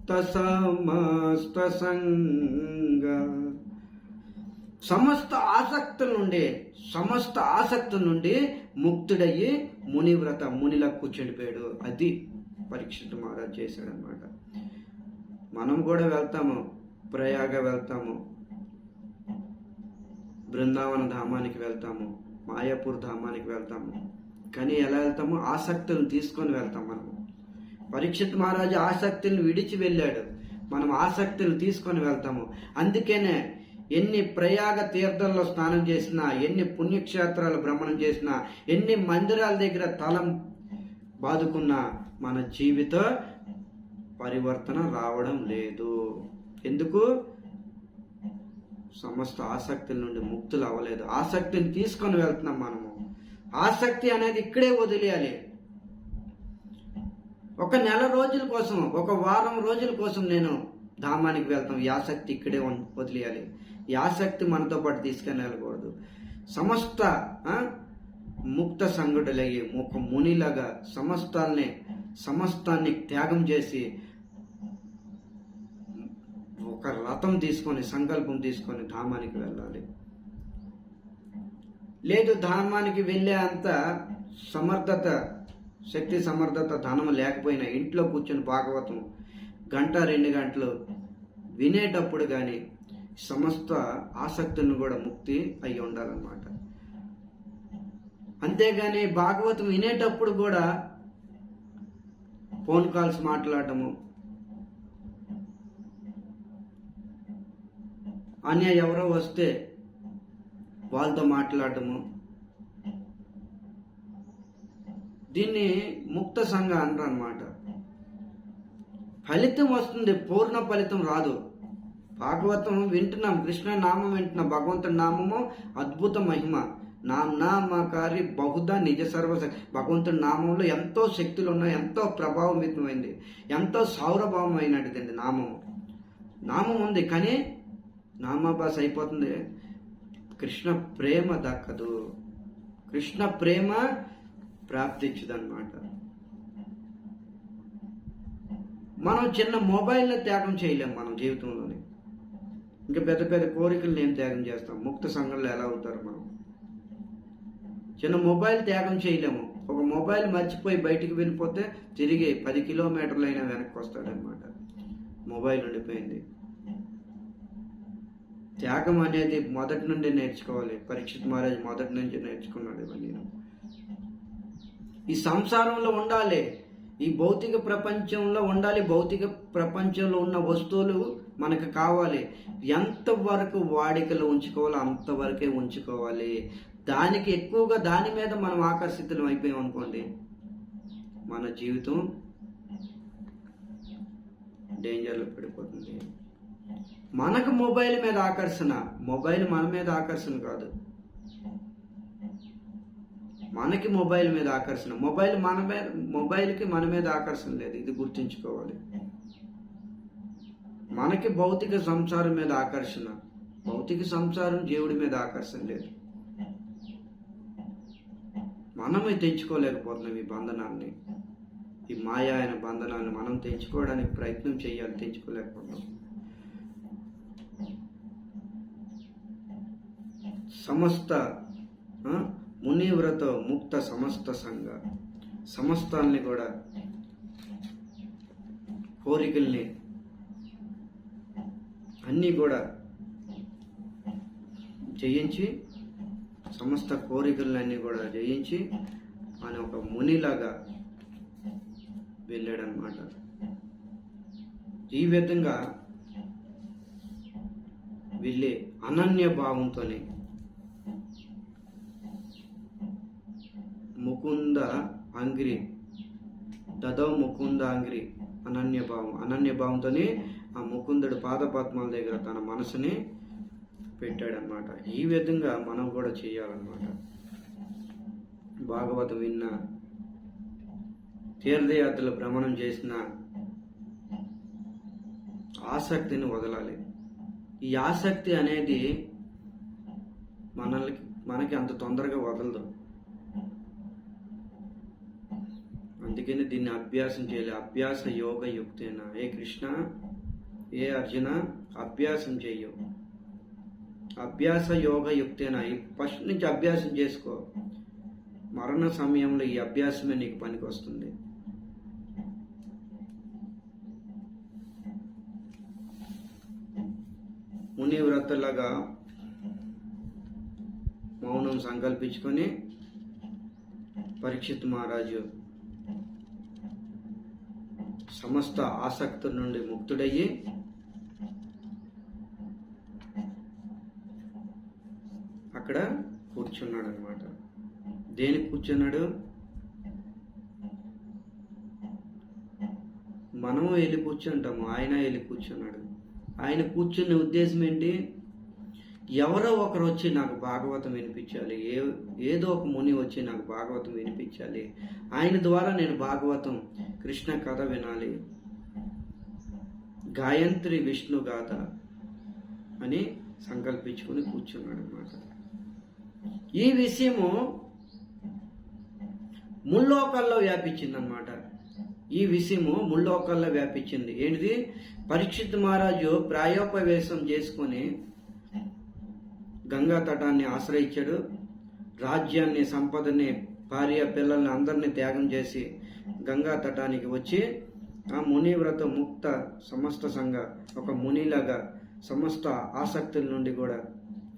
సమస్త సంగ, సమస్త ఆసక్తుల నుండి ముక్తుడయ్యి మునివ్రత, మునిలా కూర్చుండిపోయాడు. అది పరీక్షిత్ మహారాజ్ చేశాడనమాట. మనం కూడా వెళ్తాము, ప్రయాగ వెళ్తాము, బృందావన ధామానికి వెళ్తాము, మాయాపూర్ ధామానికి వెళ్తాము. కానీ ఎలా వెళ్తాము? ఆసక్తులను తీసుకొని వెళ్తాం. మనము పరీక్షిత్ మహారాజు ఆసక్తులను విడిచి వెళ్ళాడు, మనం ఆసక్తులను తీసుకొని వెళ్తాము. అందుకనే ఎన్ని ప్రయాగ తీర్థంలో స్నానం చేసినా, ఎన్ని పుణ్యక్షేత్రాలు భ్రమణం చేసినా, ఎన్ని మందిరాల దగ్గర తలం బాదుకున్నా మన జీవిత పరివర్తన రావడం లేదు. ఎందుకు? సమస్త ఆసక్తుల నుండి ముక్తులు అవ్వలేదు. ఆసక్తిని తీసుకొని వెళ్తున్నాం మనము. ఆసక్తి అనేది ఇక్కడే వదిలేయాలి. ఒక నెల రోజుల కోసం, ఒక వారం రోజుల కోసం నేను ధామానికి వెళ్తాం, ఈ ఆసక్తి ఇక్కడే వదిలేయాలి. ఈ ఆసక్తి మనతో పాటు తీసుకొని వెళ్ళకూడదు. సమస్త ముక్త సంగుడులయ్యి ఒక మునిలాగా సమస్తాన్ని త్యాగం చేసి ఒక రథం తీసుకొని, సంకల్పం తీసుకొని ధామానికి వెళ్ళాలి. లేదు, ధామానికి వెళ్ళే అంత సమర్థత, శక్తి సమర్థత, ధనం లేకపోయినా ఇంట్లో కూర్చొని భాగవతం 1-2 గంటలు వినేటప్పుడు కానీ సమస్త ఆసక్తులను కూడా ముక్తి అయి ఉండాలన్నమాట. అంతేగాని భాగవతం వినేటప్పుడు కూడా ఫోన్ కాల్స్ మాట్లాడటము, ఎవరో వస్తే వాళ్ళతో మాట్లాడటము, దీన్ని ముక్త సంఘ అనరు అన్నమాట. ఫలితం వస్తుంది, పూర్ణ ఫలితం రాదు. భాగవతం వింటున్నాం, కృష్ణ నామం వింటున్నాం, భగవంతుడి నామము అద్భుత మహిమ. నామకారి బహుదా నిజ సర్వ, భగవంతుడి నామంలో ఎంతో శక్తులు ఉన్నాయి, ఎంతో ప్రభావమితమైంది, ఎంతో సౌరభావమైనటువంటిది నామం ఉంది. కానీ నామాభాస అయిపోతుంది, కృష్ణ ప్రేమ దక్కదు, కృష్ణ ప్రేమ ప్రాప్తించదన్నమాట. మనం చిన్న మొబైల్ని త్యాగం చేయలేం మన జీవితంలోని. ఇంకా పెద్ద పెద్ద కోరికలను ఏం త్యాగం చేస్తాం? ముక్త సంఘంలో ఎలా అవుతారు? మనం చిన్న మొబైల్ త్యాగం చేయలేము. ఒక మొబైల్ మర్చిపోయి బయటికి వెళ్ళిపోతే తిరిగి 10 కిలోమీటర్లు అయినా వెనక్కి వస్తాడనమాట. మొబైల్ ఉండిపోయింది. త్యాగం అనేది మొదటి నుండి నేర్చుకోవాలి. పరీక్షిత్ మహారాజ్ మొదటి నుంచి నేర్చుకున్నాడు ఇవన్నీ. ఈ సంసారంలో ఉండాలి, ఈ భౌతిక ప్రపంచంలో ఉండాలి. భౌతిక ప్రపంచంలో ఉన్న వస్తువులు మనకు కావాలి. ఎంతవరకు వాడికలో ఉంచుకోవాలో అంతవరకే ఉంచుకోవాలి. దానికి ఎక్కువగా దాని మీద మనం ఆకర్షితులం అయిపోయాం అనుకోండి, మన జీవితం డేంజర్లో పడిపోతుంది. మనకు మొబైల్ మీద ఆకర్షణ, మొబైల్ మన మీద ఆకర్షణ కాదు. మనకి మొబైల్ మీద ఆకర్షణ, మొబైల్కి మన మీద ఆకర్షణ లేదు. ఇది గుర్తుంచుకోవాలి. మనకి భౌతిక సంసారం మీద ఆకర్షణ, భౌతిక సంసారం జీవుడి మీద ఆకర్షణ లేదు. మనమే తెంచుకోలేకపోతున్నాం ఈ బంధనాన్ని, ఈ మాయా అయిన బంధనాన్ని మనం తెంచుకోవడానికి ప్రయత్నం చేయాలి, తెంచుకోలేకపోతున్నాం. సమస్త మునివ్రత ముక్త సమస్త సంఘ, సమస్తాన్ని కూడా కోరికల్ని అన్నీ కూడా జయించి, సమస్త కోరికలన్నీ కూడా జయించి ఆయన ఒక మునిలాగా వెళ్ళాడనమాట. ఈ విధంగా వెళ్ళి అనన్య భావంతోనే ముకుంద అంగ్రి దదౌ ముకుంద అంగ్రి అనన్య భావంతో ఆ ముకుందుడు పాదపద్మాల దగ్గర తన మనసుని పెట్టాడనమాట. ఈ విధంగా మనం కూడా చేయాలన్నమాట. భాగవతం విన్న, తీర్థయాత్రల భ్రమణం చేసిన ఆసక్తిని వదలాలి. ఈ ఆసక్తి అనేది మనకి అంత తొందరగా వదలదు. అందుకని దీన్ని అభ్యాసం చేయాలి. అభ్యాస యోగ యుక్తేన. ఏ కృష్ణ, ఏ అర్జున, అభ్యాసం చెయ్యు. అభ్యాస యోగ యుక్తేన. ఫస్ట్ నుంచి అభ్యాసం చేసుకో. మరణ సమయంలో ఈ అభ్యాసమే నీకు పనికి వస్తుంది. ముని వ్రతలాగా మౌనం సంకల్పించుకొని పరీక్షిత్ మహారాజు సమస్త ఆసక్తుల నుండి ముక్తుడయ్యి అక్కడ కూర్చున్నాడు అనమాట. దేనికి కూర్చున్నాడు? మనము వెళ్ళి కూర్చుంటాము, ఆయన వెళ్ళి కూర్చున్నాడు. ఆయన కూర్చున్న ఉద్దేశం ఏంటి? ఎవరో ఒకరు వచ్చి నాకు భాగవతం వినిపించాలి, ఏదో ఒక ముని వచ్చి నాకు భాగవతం వినిపించాలి, ఆయన ద్వారా నేను భాగవతం కృష్ణ కథ వినాలి, గాయత్రి విష్ణు గాథ అని సంకల్పించుకొని కూర్చున్నాడు అనమాట. ఈ విషయము ముల్లోకాల్లో వ్యాపించింది అనమాట. ఈ విషయము ముల్లోకాల్లో వ్యాపించింది. ఏంటిది? పరీక్షిత్ మహారాజు ప్రాయోపవేశం చేసుకొని గంగా తటాన్ని ఆశ్రయించాడు. రాజ్యాన్ని, సంపదని, భార్య పిల్లల్ని అందరినీ త్యాగం చేసి గంగా తటానికి వచ్చి ఆ మునివ్రత ముక్త సమస్త సంఘ ఒక మునిలాగా సమస్త ఆసక్తుల నుండి కూడా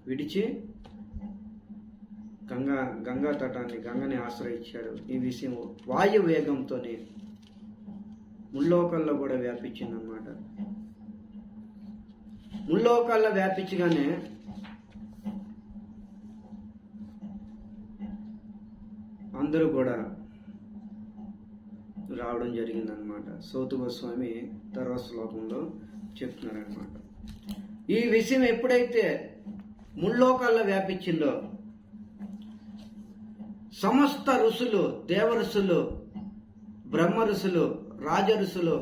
విడిచి గంగా తటాన్ని, గంగని ఆశ్రయించాడు. ఈ విషయం వాయు వేగంతోనే ముల్లోకాల్లో కూడా వ్యాపించిందన్నమాట. ముల్లోకాల్లో వ్యాపించగానే అందరూ కూడా రావడం జరిగిందనమాట. సౌతు గోస్వామి తర్వాత శ్లోకంలో చెప్తున్నారనమాట. ఈ విషయం ఎప్పుడైతే ముల్లోకాల్లో వ్యాపించిందో సమస్త ఋషులు, దేవ ఋషులు, బ్రహ్మ ఋషులు, రాజ ఋషులు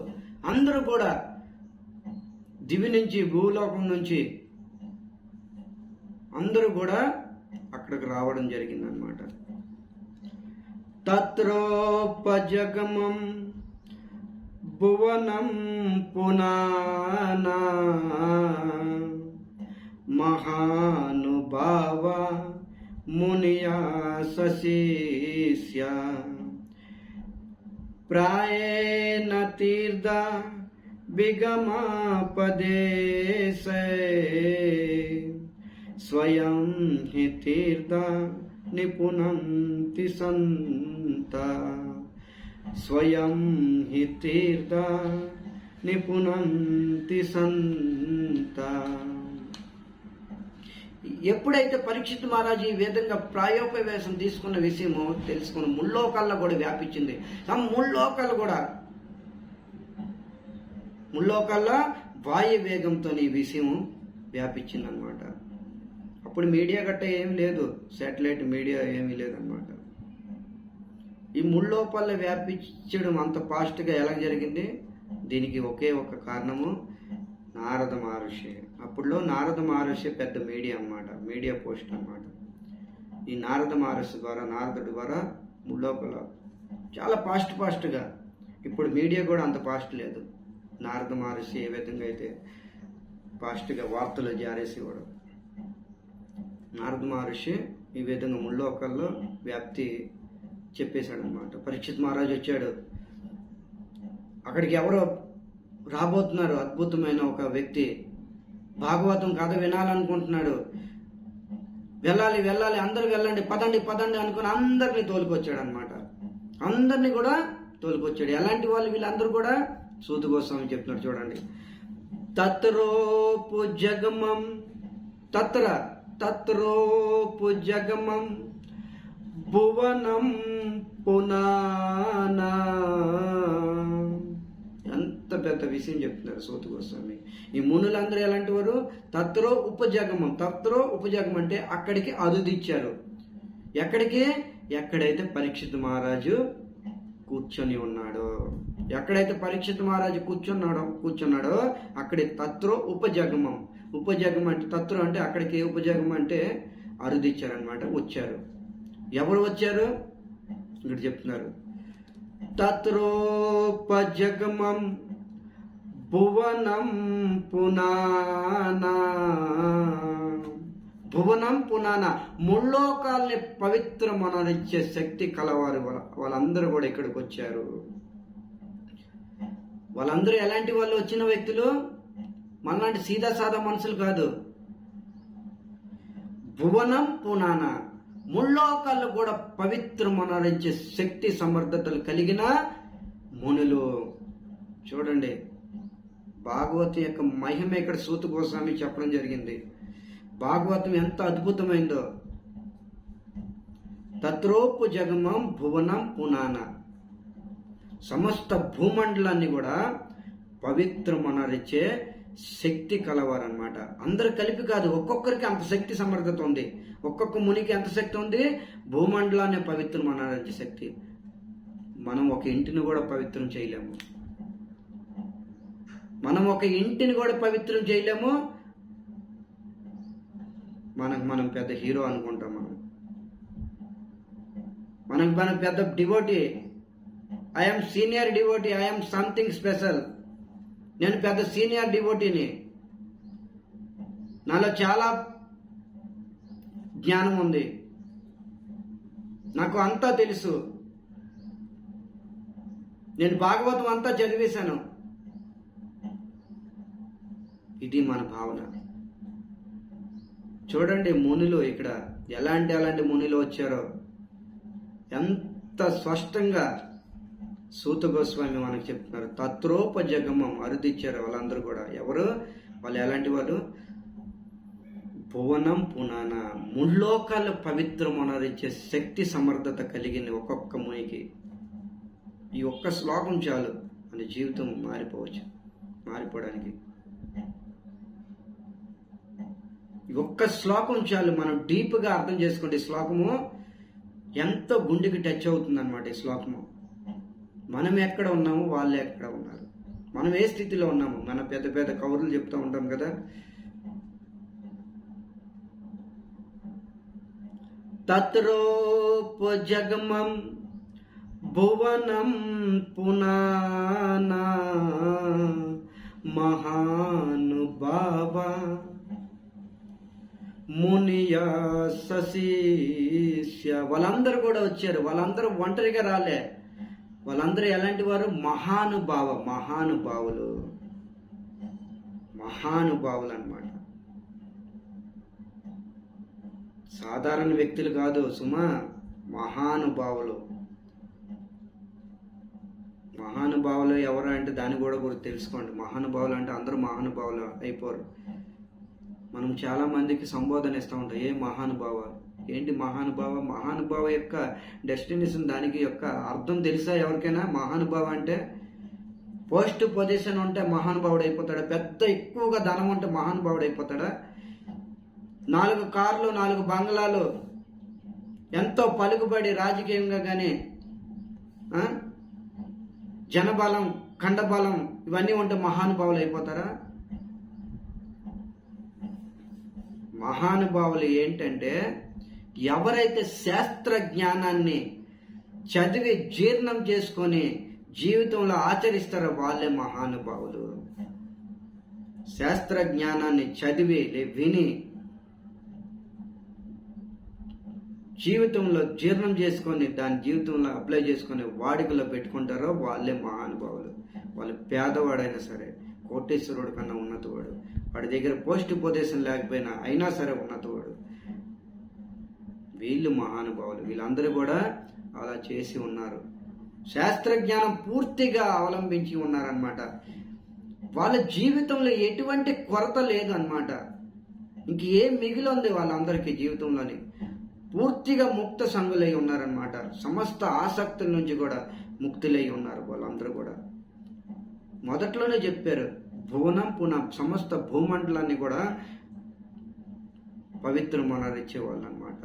అందరూ కూడా దివి నుంచి, భూలోకం నుంచి అందరూ కూడా అక్కడికి రావడం జరిగిందనమాట. తత్రోపజగమం భువనం పునానా మహానుభావ మునియా సశిష్య ప్రాయేణ తీర్థ విగమాపదేశే స్వయం హి తీర్థ నిపునంతి సంత స్వయం హి తీర్థ నిపునంతి సంత. ఎప్పుడైతే పరీక్షిత్ మహారాజు ఈ విధంగా ప్రాయోపవేశం తీసుకున్న విషయము తెలుసుకుని ముల్లోకాల్లో కూడా వ్యాపించింది. ముల్లోకాల్లో వాయు వేగంతో ఈ విషయం వ్యాపించింది అనమాట. అప్పుడు మీడియా గట్ట ఏం లేదు, శాటిలైట్ మీడియా ఏమీ లేదనమాట. ఈ ముల్లోకాల్లో వ్యాపించడం అంత ఫాస్ట్గా ఎలా జరిగింది? దీనికి ఒకే ఒక కారణము నారద మహర్షి. అప్పుడులో నారద మహర్షి పెద్ద మీడియా అన్నమాట, మీడియా పోస్ట్ అన్నమాట. ఈ నారద మహర్షి ద్వారా, నారదుడి ద్వారా ముల్లోకాల చాలా ఫాస్ట్గా, ఇప్పుడు మీడియా కూడా అంత ఫాస్ట్ లేదు. నారద మహర్షి ఏ విధంగా అయితే ఫాస్ట్గా వార్తలు జారేసేవాడు, నారద మహర్షి ఈ విధంగా ముల్లోకాల్లో వ్యాప్తి చెప్పేశాడు అనమాట. పరీక్షిత్ మహారాజు వచ్చాడు, అక్కడికి ఎవరో రాబోతున్నారు, అద్భుతమైన ఒక వ్యక్తి భాగవతం కథ వినాలనుకుంటున్నాడు. వెళ్ళాలి వెళ్ళాలి, అందరూ వెళ్ళండి, పదండి పదండి అనుకుని అందరినీ తోలుకొచ్చాడు అనమాట. అందరినీ కూడా తోలుకొచ్చాడు. ఎలాంటి వాళ్ళు? వీళ్ళందరూ కూడా సూత గోస్వామి చెప్తున్నాడు చూడండి. తత్రోపు జగమం, తత్రోపు జగమం భువనం పునానా. ఎంత పెద్ద విషయం చెప్తున్నారు సూత గోస్వామి. ఈ మునులందరూ ఎలాంటి వారు? తత్రో ఉపజగమం. తత్రో ఉపజగమం అంటే అక్కడికి అరుదిచ్చారు. ఎక్కడికి? ఎక్కడైతే పరీక్షిత్ మహారాజు కూర్చొని ఉన్నాడో, ఎక్కడైతే పరీక్షిత్ మహారాజు కూర్చున్నాడో అక్కడి తత్రో ఉపజగమం. ఉపజగమం అంటే తత్రో అంటే అక్కడికి, ఉపజగమం అంటే అరుదిచ్చారనమాట, వచ్చారు. ఎవరు వచ్చారు? ఇక్కడ చెప్తున్నారు, తత్రోపజగమం భువనం పునానా. భువనం పునానా, ముల్లోకాల్ని పవిత్రమనరిచ్చే శక్తి కలవారు వాళ్ళందరూ కూడా ఇక్కడికి వచ్చారు. వాళ్ళందరూ ఎలాంటి వాళ్ళు? వచ్చిన వ్యక్తులు మనలాంటి సీదా సాదా మనుషులు కాదు. భువనం పునానా, ముల్లోకాల్లో కూడా పవిత్రమనరించే శక్తి సమర్థతలు కలిగిన మునులు. చూడండి, భాగవతం యొక్క మహిమ ఇక్కడ సూత గోస్వామి చెప్పడం జరిగింది. భాగవతం ఎంత అద్భుతమైందో. తత్రోపజగమం భువనం పునాన, సమస్త భూమండలాన్ని కూడా పవిత్రమనరిచే శక్తి కలవారనమాట. అందరు కలిపి కాదు, ఒక్కొక్కరికి అంత శక్తి సమర్థత ఉంది. ఒక్కొక్క మునికి ఎంత శక్తి ఉంది? భూమండలాన్ని పవిత్రమనరించే శక్తి. మనం ఒక ఇంటిని కూడా పవిత్రం చేయలేము. మనం పెద్ద హీరో అనుకుంటాం. మనం పెద్ద devotee. I'm senior devotee, I'm something special. నేను పెద్ద సీనియర్ డివోటీని, నాలో చాలా జ్ఞానం ఉంది, నాకు అంతా తెలుసు, నేను భాగవతం అంతా చదివేశాను. ఇది మన భావన. చూడండి మునులు ఇక్కడ ఎలాంటి మునులు వచ్చారో ఎంత స్పష్టంగా సూత గోస్వామి మనకు చెప్తున్నారు. తత్రోపజగమం అరుదిచ్చారు వాళ్ళందరూ కూడా. ఎవరు వాళ్ళు? ఎలాంటి వాళ్ళు? భువనం పునాన, ముల్లోకాలు పవిత్రమనరించే శక్తి సమర్థత కలిగింది ఒక్కొక్క మునికి. ఈ ఒక్క శ్లోకం చాలు మన జీవితం మారిపోవడానికి. ఈ ఒక్క శ్లోకం చాలు, మనం డీప్గా అర్థం చేసుకుంటే ఈ శ్లోకము ఎంతో గుండెకి టచ్ అవుతుంది అనమాట. ఈ శ్లోకము మనం ఎక్కడ ఉన్నాము, వాళ్ళు ఎక్కడ ఉన్నారు, మనం ఏ స్థితిలో ఉన్నాము. మన పెద్ద పెద్ద కౌరులు చెప్తూ ఉంటాం కదా, తత్రోపజగమం భువనం పునానా మహానుభావ మునియా సశిష్య. వాళ్ళందరూ కూడా వచ్చారు. వాళ్ళందరూ ఒంటరిగా రాలే. వాళ్ళందరూ ఎలాంటి వారు? మహానుభావులు అన్నమాట. సాధారణ వ్యక్తులు కాదు సుమా, మహానుభావులు ఎవరు అంటే దాన్ని కూడా తెలుసుకోండి. మహానుభావులు అంటే అందరూ మహానుభావులు అయిపోరు. మనం చాలా మందికి సంబోధన ఇస్తూ ఉంటాం, ఏ మహానుభావ. ఏంటి మహానుభావ యొక్క డెస్టినేషన్, దానికి యొక్క అర్థం తెలుసా ఎవరికైనా? మహానుభావ అంటే పోస్ట్ పొజిషన్ ఉంటే మహానుభావుడు అయిపోతాడా? పెద్ద ఎక్కువగా ధనం ఉంటే మహానుభావుడు అయిపోతాడా? 4 కార్లు 4 బంగ్లాలు, ఎంతో పలుకుబడి రాజకీయంగా కానీ, జనబలం ఖండబలం ఇవన్నీ ఉంటే మహానుభావులు అయిపోతారా? మహానుభావులు ఏంటంటే ఎవరైతే శాస్త్ర జ్ఞానాన్ని చదివి జీర్ణం చేసుకొని జీవితంలో ఆచరిస్తారో వాళ్ళే మహానుభావులు. శాస్త్ర జ్ఞానాన్ని చదివి విని జీవితంలో జీర్ణం చేసుకొని దాని జీవితంలో అప్లై చేసుకొని వాడుకలో పెట్టుకుంటారో వాళ్ళే మహానుభావులు. వాళ్ళు పేదవాడైనా సరే, కోటేశ్వరుడు కన్నా ఉన్నతవాడు, వాడి దగ్గర పోస్ట్ పొజిషన్ లేకపోయినా అయినా సరే ఉన్నతవాడు, వీళ్ళు మహానుభావులు. వీళ్ళందరూ కూడా అలా చేసి ఉన్నారు. శాస్త్రజ్ఞానం పూర్తిగా అవలంబించి ఉన్నారనమాట. వాళ్ళ జీవితంలో ఎటువంటి కొరత లేదు అనమాట. ఇంకేం మిగిలి ఉంది వాళ్ళందరికీ జీవితంలోని. పూర్తిగా ముక్త సంగులై ఉన్నారనమాట. సమస్త ఆసక్తుల నుంచి కూడా ముక్తులై ఉన్నారు వాళ్ళందరూ కూడా. మొదట్లోనే చెప్పారు, భువనం పునః సమస్త భూమండలాన్ని కూడా పవిత్రమనరిచ్చేవాళ్ళు అనమాట.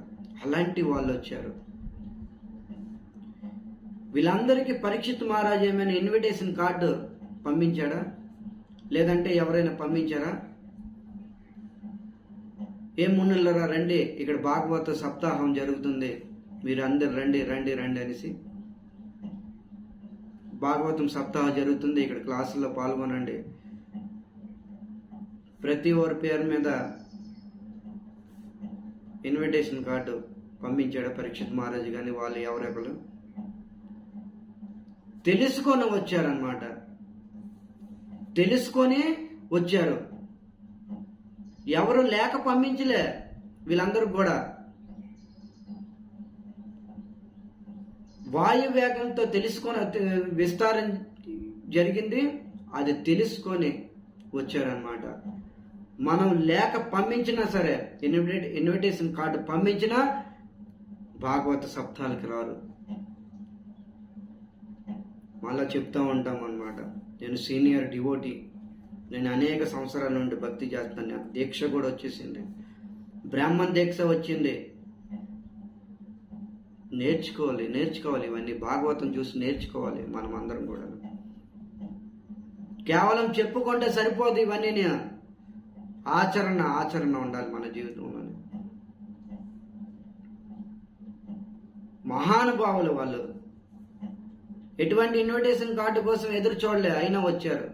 అలాంటి వాళ్ళు వచ్చారు. వీళ్ళందరికీ పరీక్షిత్ మహారాజ్ ఏమైనా ఇన్విటేషన్ కార్డు పంపించాడా, లేదంటే ఎవరైనా పంపించారా? ఏం మునులరా రండి, ఇక్కడ భాగవత సప్తాహం జరుగుతుంది, మీరు అందరు రండి రండి రండి అనేసి, భాగవతం సప్తాహం జరుగుతుంది, ఇక్కడ క్లాసుల్లో పాల్గొనండి, ప్రతి ఒక్కరి పేరు మీద ఇన్విటేషన్ కార్డు పంపించాడు పరీక్షిత్ మహారాజు కానీ వాళ్ళు ఎవరెవరు తెలుసుకొని వచ్చారనమాట. తెలుసుకొని వచ్చారు, ఎవరు లేక పంపించలే. వీళ్ళందరూ కూడా వాయువేగంతో తెలుసుకొని విస్తారం జరిగింది, అది తెలుసుకొని వచ్చారనమాట. మనం లేక పంపించినా సరే, ఇన్విటేషన్ కార్డు పంపించినా భాగవత సప్తాహాలకి రారు. మళ్ళా చెప్తా ఉంటాం అన్నమాట, నేను సీనియర్ డివోటీ, నేను అనేక సంవత్సరాల నుండి భక్తి చేస్తాను, నాకు దీక్ష కూడా వచ్చేసింది, బ్రాహ్మణ్ దీక్ష వచ్చింది. నేర్చుకోవాలి ఇవన్నీ భాగవతం చూసి నేర్చుకోవాలి మనం అందరం కూడా. కేవలం చెప్పుకుంటే సరిపోదు, ఇవన్నీ ఆచరణ ఉండాలి మన జీవితంలో. మహానుభావులు వాళ్ళు ఎటువంటి ఇన్విటేషన్ కార్డు కోసం ఎదురు చూడలే, అయినా వచ్చారు.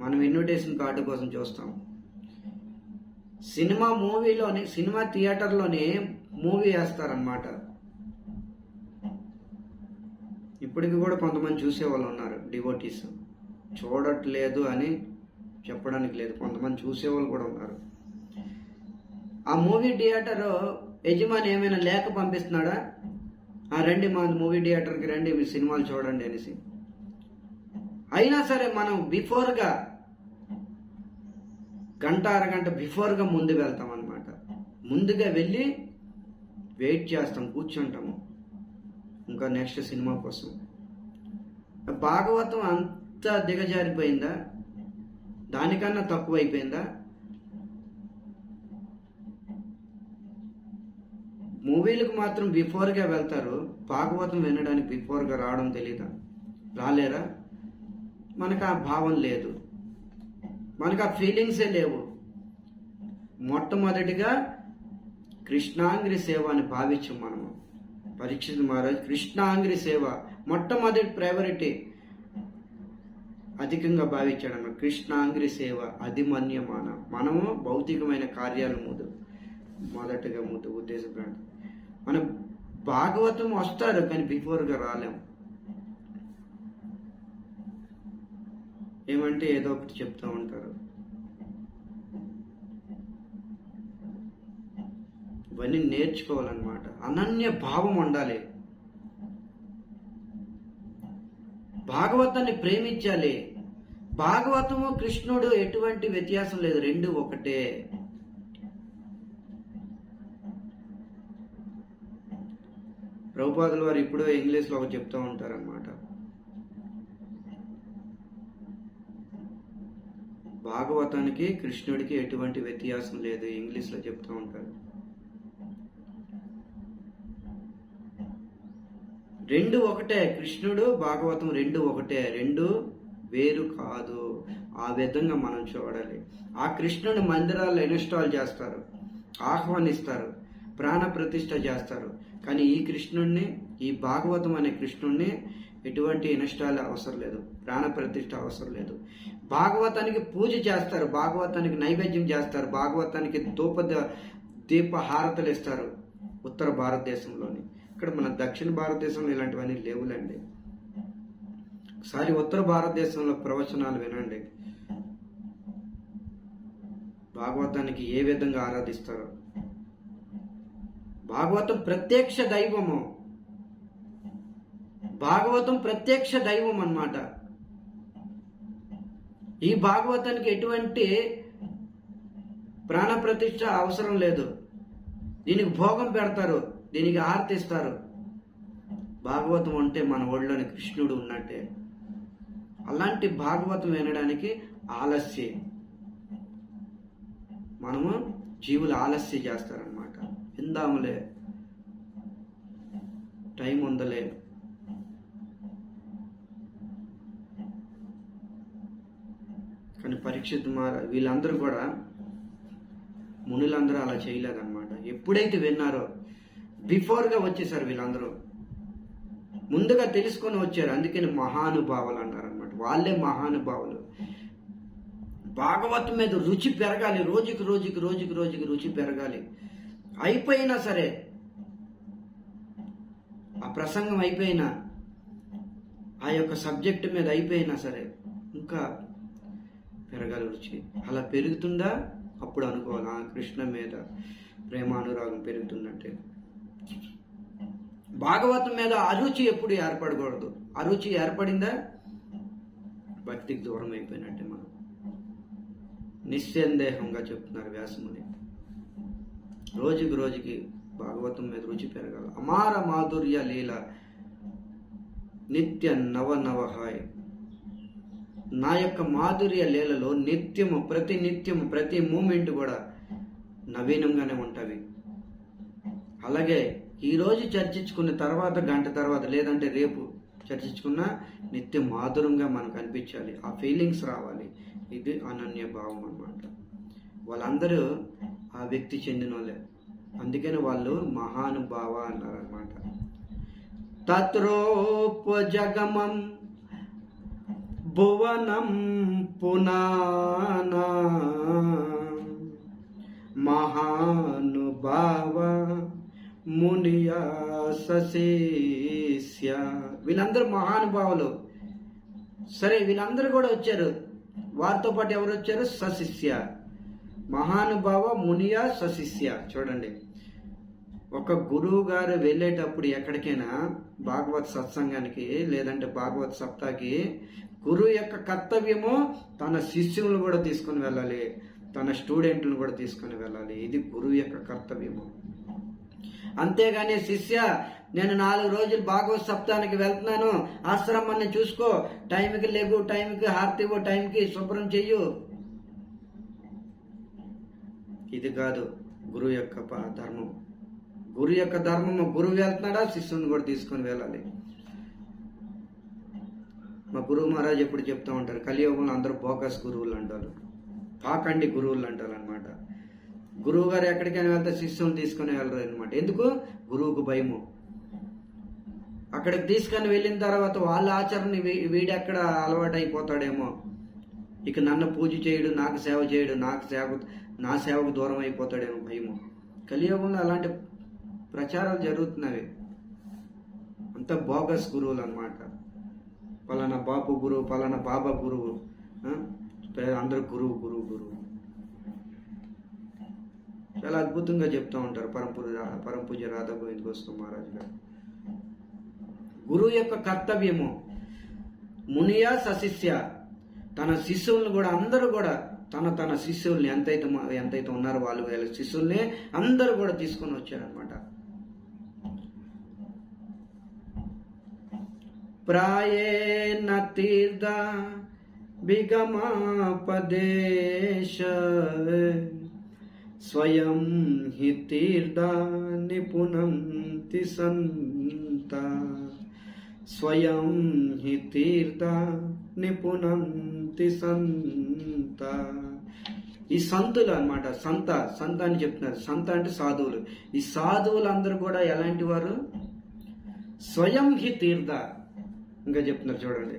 మనం ఇన్విటేషన్ కార్డు కోసం చూస్తాం. సినిమా థియేటర్లోనే మూవీ వేస్తారనమాట. ఇప్పటికి కూడా కొంతమంది చూసేవాళ్ళు ఉన్నారు డివోటీస్. చూడట్లేదు అని చెప్పడానికి లేదు, కొంతమంది చూసేవాళ్ళు కూడా ఉన్నారు. ఆ మూవీ థియేటర్ యజమాని ఏమైనా లేఖ పంపిస్తున్నాడా, రండి మా మూవీ థియేటర్కి రండి, మీ సినిమాలు చూడండి అనేసి. అయినా సరే మనం బిఫోర్గా గంట అరగంట బిఫోర్గా ముందు వెళ్తాం అనమాట. ముందుగా వెళ్ళి వెయిట్ చేస్తాం, కూర్చుంటాము ఇంకా నెక్స్ట్ సినిమా కోసం. భాగవతం అంత దిగజారిపోయిందా, దానికన్నా తక్కువ అయిపోయిందా? మూవీలకు మాత్రం బిఫోర్గా వెళ్తారు, భాగవతం వినడానికి బిఫోర్గా రావడం తెలీదా? రాలేరా? మనకు ఆ భావం లేదు, మనకు ఆ ఫీలింగ్సే లేవు. మొట్టమొదటిగా కృష్ణాంగ్రి సేవ అని భావించాం మనము. పరీక్షిత్ మహారాజ్ కృష్ణాంగ్రి సేవ మొట్టమొదటి ప్రయారిటీ అధికంగా భావించాడన్నమాట. కృష్ణాంగ్రి సేవ అధిమన్యమాన, మనము భౌతికమైన కార్యాల మొదటగా ఉద్దేశం. మన భాగవతం వస్తారు కానీ బిఫోర్గా రాలేము. ఏమంటే ఏదో ఒకటి చెప్తూ ఉంటారు. ఇవన్నీ నేర్చుకోవాలన్నమాట. అనన్య భావం ఉండాలి, భాగవతాన్ని ప్రేమించాలి. భాగవతము కృష్ణుడు ఎటువంటి వ్యత్యాసం లేదు, రెండు ఒకటే. ప్రభుపాదుల వారు ఇప్పుడు ఇంగ్లీష్లో ఒక చెప్తూ ఉంటారన్నమాట. భాగవతానికి కృష్ణుడికి ఎటువంటి వ్యత్యాసం లేదు, ఇంగ్లీష్లో చెప్తూ ఉంటారు. రెండు ఒకటే, కృష్ణుడు భాగవతం రెండు ఒకటే, రెండు వేరు కాదు. ఆ విధంగా మనం చూడాలి. ఆ కృష్ణుని మందిరాల్లో ఇన్స్టాల్ చేస్తారు, ఆహ్వానిస్తారు, ప్రాణ ప్రతిష్ఠ చేస్తారు. కానీ ఈ కృష్ణుడిని, ఈ భాగవతం అనే కృష్ణుడిని ఎటువంటి ఇన్స్టాల్ అవసరం లేదు, ప్రాణ ప్రతిష్ఠ అవసరం లేదు. భాగవతానికి పూజ చేస్తారు, భాగవతానికి నైవేద్యం చేస్తారు, భాగవతానికి దీప హారతలు ఇస్తారు ఉత్తర భారతదేశంలోని. ఇక్కడ మన దక్షిణ భారతదేశంలో ఇలాంటివన్నీ లేవులండి. ఒకసారి ఉత్తర భారతదేశంలో ప్రవచనాలు వినండి, భాగవతానికి ఏ విధంగా ఆరాధిస్తారో. భాగవతం ప్రత్యక్ష దైవము, భాగవతం ప్రత్యక్ష దైవం అన్నమాట. ఈ భాగవతానికి ఎటువంటి ప్రాణ ప్రతిష్ఠ అవసరం లేదు. దీనికి భోగం పెడతారు, దీనికి ఆర్తిస్తారు. భాగవతం అంటే మన ఒళ్ళోని కృష్ణుడు ఉన్నట్టే. అలాంటి భాగవతం వినడానికి ఆలస్య, మనము జీవులు ఆలస్యం చేస్తారనమాట. విందాములే, టైం ఉందలే, కానీ పరీక్షిత్ మహారాజ్ వీళ్ళందరూ కూడా, మునులందరూ అలా చేయలేదన్నమాట. ఎప్పుడైతే విన్నారో బిఫోర్గా వచ్చేసారు, వీళ్ళందరూ ముందుగా తెలుసుకొని వచ్చారు. అందుకని మహానుభావులు అన్నారనమాట. వాళ్ళే మహానుభావులు. భాగవతం మీద రుచి పెరగాలి, రోజుకి రోజుకి రోజుకి రోజుకి రుచి పెరగాలి. అయిపోయినా సరే, ఆ ప్రసంగం అయిపోయినా, ఆ యొక్క సబ్జెక్ట్ మీద అయిపోయినా సరే ఇంకా పెరగాలి రుచి. అలా పెరుగుతుందా అప్పుడు అనుకోవాలి, ఆ కృష్ణ మీద ప్రేమానురాగం పెరుగుతున్నట్టే. భాగవతం మీద అరుచి ఎప్పుడు ఏర్పడకూడదు. అరుచి ఏర్పడిందా భక్తికి దూరం అయిపోయినట్టే. మనం నిస్సందేహంగా చెప్తున్నారు వ్యాసముని. రోజుకి రోజుకి భాగవతం మీద రుచి పెరగాలి. అమార మాధుర్య లీల నిత్య నవ నవహాయ్. నా యొక్క మాధుర్య లీలలో నిత్యము, ప్రతి నిత్యము, ప్రతి మూమెంట్ కూడా నవీనంగానే ఉంటవి. అలాగే ఈరోజు చర్చించుకున్న తర్వాత, గంట తర్వాత, లేదంటే రేపు చర్చించుకున్న నిత్యం మాధురంగా మనకు అనిపించాలి. ఆ ఫీలింగ్స్ రావాలి. ఇది అనన్య భావం అన్నమాట. వాళ్ళందరూ ఆ వ్యక్తి చెందిన వాళ్ళే. అందుకని వాళ్ళు మహానుభావ అన్నారన్నమాట. తత్రోపజగమం భువనం పునానా మహానుభావ మునియా సశిష్య. వీళ్ళందరూ మహానుభావులు. సరే, వీళ్ళందరూ కూడా వచ్చారు. వారితో పాటు ఎవరు వచ్చారు? సశిష్య, మహానుభావ మునియా సశిష్య. చూడండి, ఒక గురువు గారు వెళ్ళేటప్పుడు ఎక్కడికైనా భాగవత్ సత్సంగానికి లేదంటే భాగవత్ సప్తాకి, గురువు యొక్క కర్తవ్యము తన శిష్యులను కూడా తీసుకుని వెళ్ళాలి, తన స్టూడెంట్లను కూడా తీసుకుని వెళ్ళాలి. ఇది గురువు యొక్క కర్తవ్యము. అంతేగాని శిష్య, నేను 4 రోజులు భాగవత్ సప్తానికి వెళ్తున్నాను, ఆశ్రమాన్ని చూసుకో, టైంకి లేవు, టైంకి హారతి ఇవ్వు, టైంకి శుభ్రం చెయ్యు, ఇది కాదు గురువు యొక్క ధర్మం. గురువు యొక్క ధర్మము, గురువు వెళ్తున్నాడా శిష్యుని కూడా తీసుకొని వెళ్ళాలి. మా గురువు మహారాజ్ ఎప్పుడు చెప్తా ఉంటారు, కలియుగంలో అందరూ బోకస్ గురువులు అంటారు, పాకండి గురువులు అంటారు అనమాట. గురువు గారు ఎక్కడికైనా వెళ్తే శిష్యుని తీసుకుని వెళ్ళరు అనమాట. ఎందుకు? గురువుకు భయము. అక్కడికి తీసుకొని వెళ్ళిన తర్వాత వాళ్ళ ఆచరణ వీడెక్కడ అలవాటు అయిపోతాడేమో, ఇక నన్ను పూజ చేయడు, నాకు సేవ చేయడు, నా సేవకు దూరం అయిపోతాడేమో భయము. కలియుగంలో అలాంటి ప్రచారాలు జరుగుతున్నవి. అంత బోగస్ గురువులు అనమాట. పలానా బాపు గురువు, పలానా బాబా గురువు, అందరూ గురువు గురువు గురువు. చాలా అద్భుతంగా చెప్తూ ఉంటారు పరమ పూజ రాధా గోవింద గోస్వామి మహారాజ్ గారు. గురువు యొక్క కర్తవ్యము మునియా సశిష్య. తన శిష్యుల్ని కూడా అందరూ కూడా తన శిష్యుల్ని ఎంతైతే ఉన్నారో వాళ్ళు వీళ్ళ శిష్యుల్ని అందరూ కూడా తీసుకొని వచ్చారనమాట. ప్రాయేణ తీర్థ బిగమాపదేశ స్వయం హి తీర్థ నిపుణంతి సంత. స్వయం హి తీర్థ నిపుణంతి సంత. ఈ సంతులు అన్నమాట. సంత అని చెప్తున్నారు. సంత అంటే సాధువులు. ఈ సాధువులు అందరూ కూడా ఎలాంటి వారు? స్వయం హి తీర్థ. ఇంకా చెప్తున్నారు చూడండి,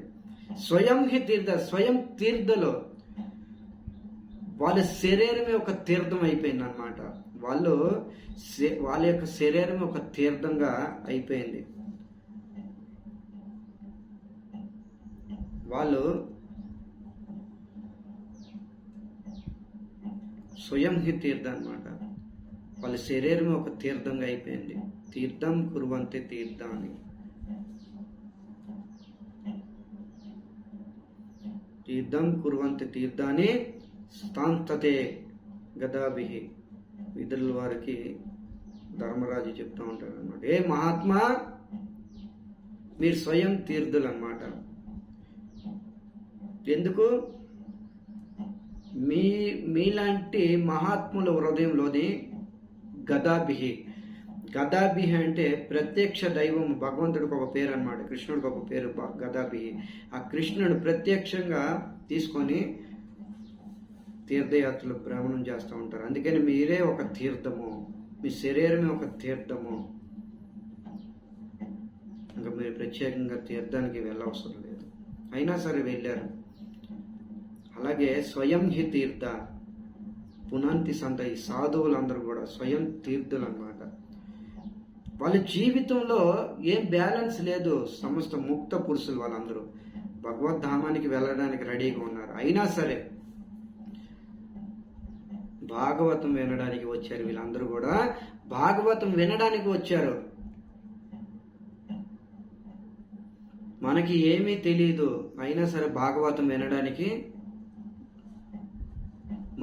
స్వయం హి తీర్థ. స్వయం తీర్థలో వాళ్ళ శరీరమే ఒక తీర్థం అయిపోయింది అన్నమాట. వాళ్ళ యొక్క శరీరమే ఒక తీర్థంగా అయిపోయింది. వాళ్ళు స్వయం హి తీర్థ అన్నమాట. వాళ్ళ శరీరమే ఒక తీర్థంగా అయిపోయింది. తీర్థం కుర్వంతే తీర్థాన్ని. తీర్థం కుర్వంతే తీర్థాన్ని స్థాంతతే గదాభిహి. విదురుల వారికి ధర్మరాజు చెప్తూ ఉంటాడు అన్నమాట. ఏ మహాత్మా, మీరు స్వయం తీర్థులు అన్నమాట. ఎందుకు? మీలాంటి మహాత్ముల హృదయంలోని గదాభిహి. గదాభిహి అంటే ప్రత్యక్ష దైవం, భగవంతుడికి ఒక పేరు అన్నమాట, కృష్ణుడికి ఒక పేరు గదాభిహి. ఆ కృష్ణుడు ప్రత్యక్షంగా తీసుకొని తీర్థయాత్రలు భ్రమణం చేస్తూ ఉంటారు. అందుకని మీరే ఒక తీర్థము, మీ శరీరమే ఒక తీర్థము. ఇంకా మీరు ప్రత్యేకంగా తీర్థానికి వెళ్ళవసరం లేదు, అయినా సరే వెళ్ళారు. అలాగే స్వయం హి తీర్థ పునంతి సంత. ఈ సాధువులందరూ కూడా స్వయం తీర్థులు అన్నమాట. వాళ్ళ జీవితంలో ఏం బ్యాలెన్స్ లేదు. సమస్త ముక్త పురుషులు వాళ్ళందరూ భగవద్ధామానికి వెళ్ళడానికి రెడీగా ఉన్నారు. అయినా సరే భాగవతం వినడానికి వచ్చారు. వీళ్ళందరూ కూడా భాగవతం వినడానికి వచ్చారు. మనకి ఏమీ తెలియదు, అయినా సరే భాగవతం వినడానికి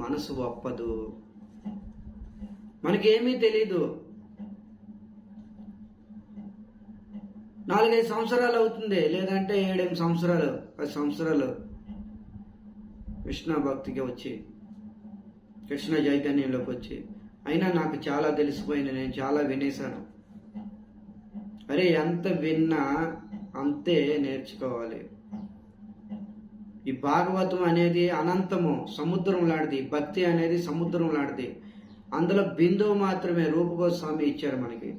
మనసు ఒప్పదు. మనకేమీ తెలీదు. 4-5 సంవత్సరాలు అవుతుంది, లేదంటే 7-8 సంవత్సరాలు, 10 సంవత్సరాలు కృష్ణ భక్తికి వచ్చి, కృష్ణ చైతన్యంలోకి వచ్చి, అయినా నాకు చాలా తెలిసిపోయింది, నేను చాలా వినేశాను. అరే ఎంత విన్నా అంతే నేర్చుకోవాలి. ఈ భాగవతం అనేది అనంతము, సముద్రం లాంటిది. భక్తి అనేది సముద్రం లాంటిది. అందులో బిందువు మాత్రమే రూపగోస్వామి ఇచ్చారు మనకి.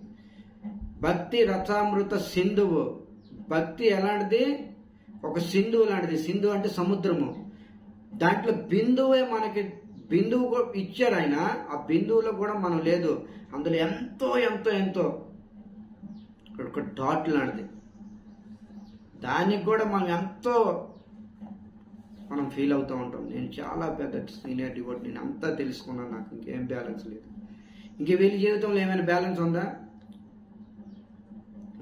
భక్తి రసామృత సింధువు. భక్తి ఎలాంటిది? ఒక సింధువు లాంటిది. సింధువు అంటే సముద్రము. దాంట్లో బిందువే మనకి, బిందువు ఇచ్చారు ఆయన. ఆ బిందువులో కూడా మనం లేదు. అందులో ఎంతో ఎంతో ఎంతో ఒక డాట్ లాంటిది. దానికి కూడా మనం ఎంతో మనం ఫీల్ అవుతూ ఉంటాం. నేను చాలా పెద్ద సీనియర్ డివోట్, నేను అంతా తెలుసుకున్నాను, నాకు ఇంకేం బ్యాలెన్స్ లేదు. ఇంక వీళ్ళ జీవితంలో ఏమైనా బ్యాలెన్స్ ఉందా?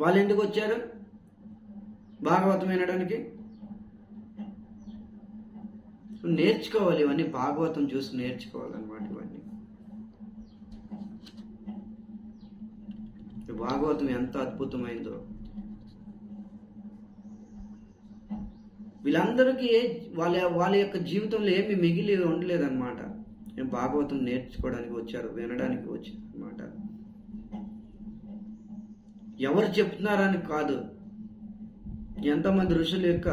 వాళ్ళు ఎందుకు వచ్చారు భాగవతం వినడానికి? నేర్చుకోవాలి ఇవన్నీ, భాగవతం చూసి నేర్చుకోవాలన్నమాట. ఇవన్నీ భాగవతం ఎంత అద్భుతమైందో. వీళ్ళందరికీ వాళ్ళ యొక్క జీవితంలో ఏమి మిగిలి ఉండలేదన్నమాట. భాగవతం నేర్చుకోవడానికి వచ్చారు, వినడానికి వచ్చారు అన్నమాట. ఎవరు చెప్తున్నారని కాదు. ఎంతమంది ఋషుల యొక్క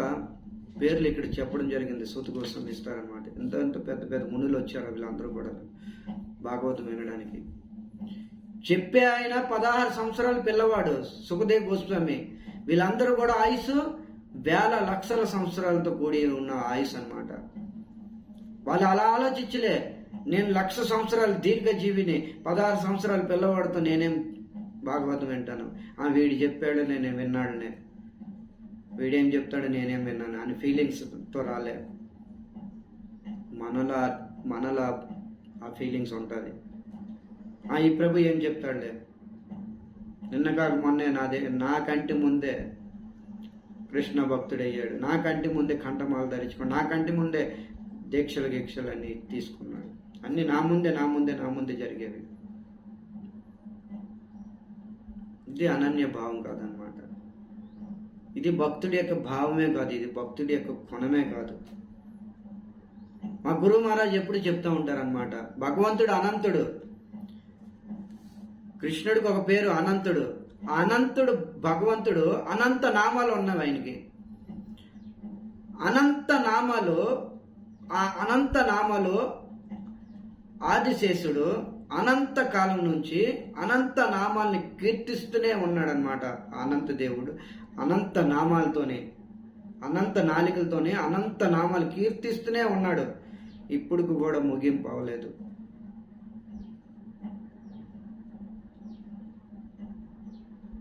పేర్లు ఇక్కడ చెప్పడం జరిగింది, సూత కోసం ఇస్తారనమాట. ఎంత పెద్ద పెద్ద మునులు వచ్చారు వీళ్ళందరూ కూడా భాగవతం వినడానికి. చెప్పే ఆయన 16 సంవత్సరాల పిల్లవాడు సుఖదేవ్ గోస్వామి. వీళ్ళందరూ కూడా ఆయుసు వేల లక్షల సంవత్సరాలతో కూడి ఉన్న ఆయుష్ అన్నమాట. వాళ్ళు అలా ఆలోచించలే, నేను 1,00,000 సంవత్సరాలు దీర్ఘజీవిని, 16 సంవత్సరాల పిల్లవాడితో నేనేం భాగవతం వింటాను, వీడు చెప్పాడు నేనేం విన్నాడునే, వీడేం చెప్తాడు నేనేం విన్నాను అని ఫీలింగ్స్తో రాలే. మనలా ఆ ఫీలింగ్స్ ఉంటుంది. ఈ ప్రభు ఏం చెప్తాడులే, నిన్న కాక మొన్నే నా కంటి ముందే కృష్ణ భక్తుడయ్యాడు, నా కంటి ముందే కంఠమాల ధరించుకున్నాడు, నా కంటి ముందే దీక్షలు అన్ని తీసుకున్నాడు, అన్ని నా ముందే జరిగేవి. ఇది అనన్య భావం కాదనమాట. ఇది భక్తుడి యొక్క భావమే కాదు, ఇది భక్తుడి యొక్క గుణమే కాదు. మా గురువు మహారాజ్ ఎప్పుడు చెప్తూ ఉంటారనమాట, భగవంతుడు అనంతుడు, కృష్ణుడికి ఒక పేరు అనంతుడు. అనంతుడు భగవంతుడు, అనంత నామాలు ఉన్నవి ఆయనకి. అనంత నామాలు ఆదిశేషుడు అనంత కాలం నుంచి అనంత నామాల్ని కీర్తిస్తూనే ఉన్నాడనమాట. అనంత దేవుడు అనంత నామాలతోనే, అనంత నాలికలతోనే అనంత నామాలు కీర్తిస్తూనే ఉన్నాడు. ఇప్పుడు కూడా ముగింపు అవ్వలేదు.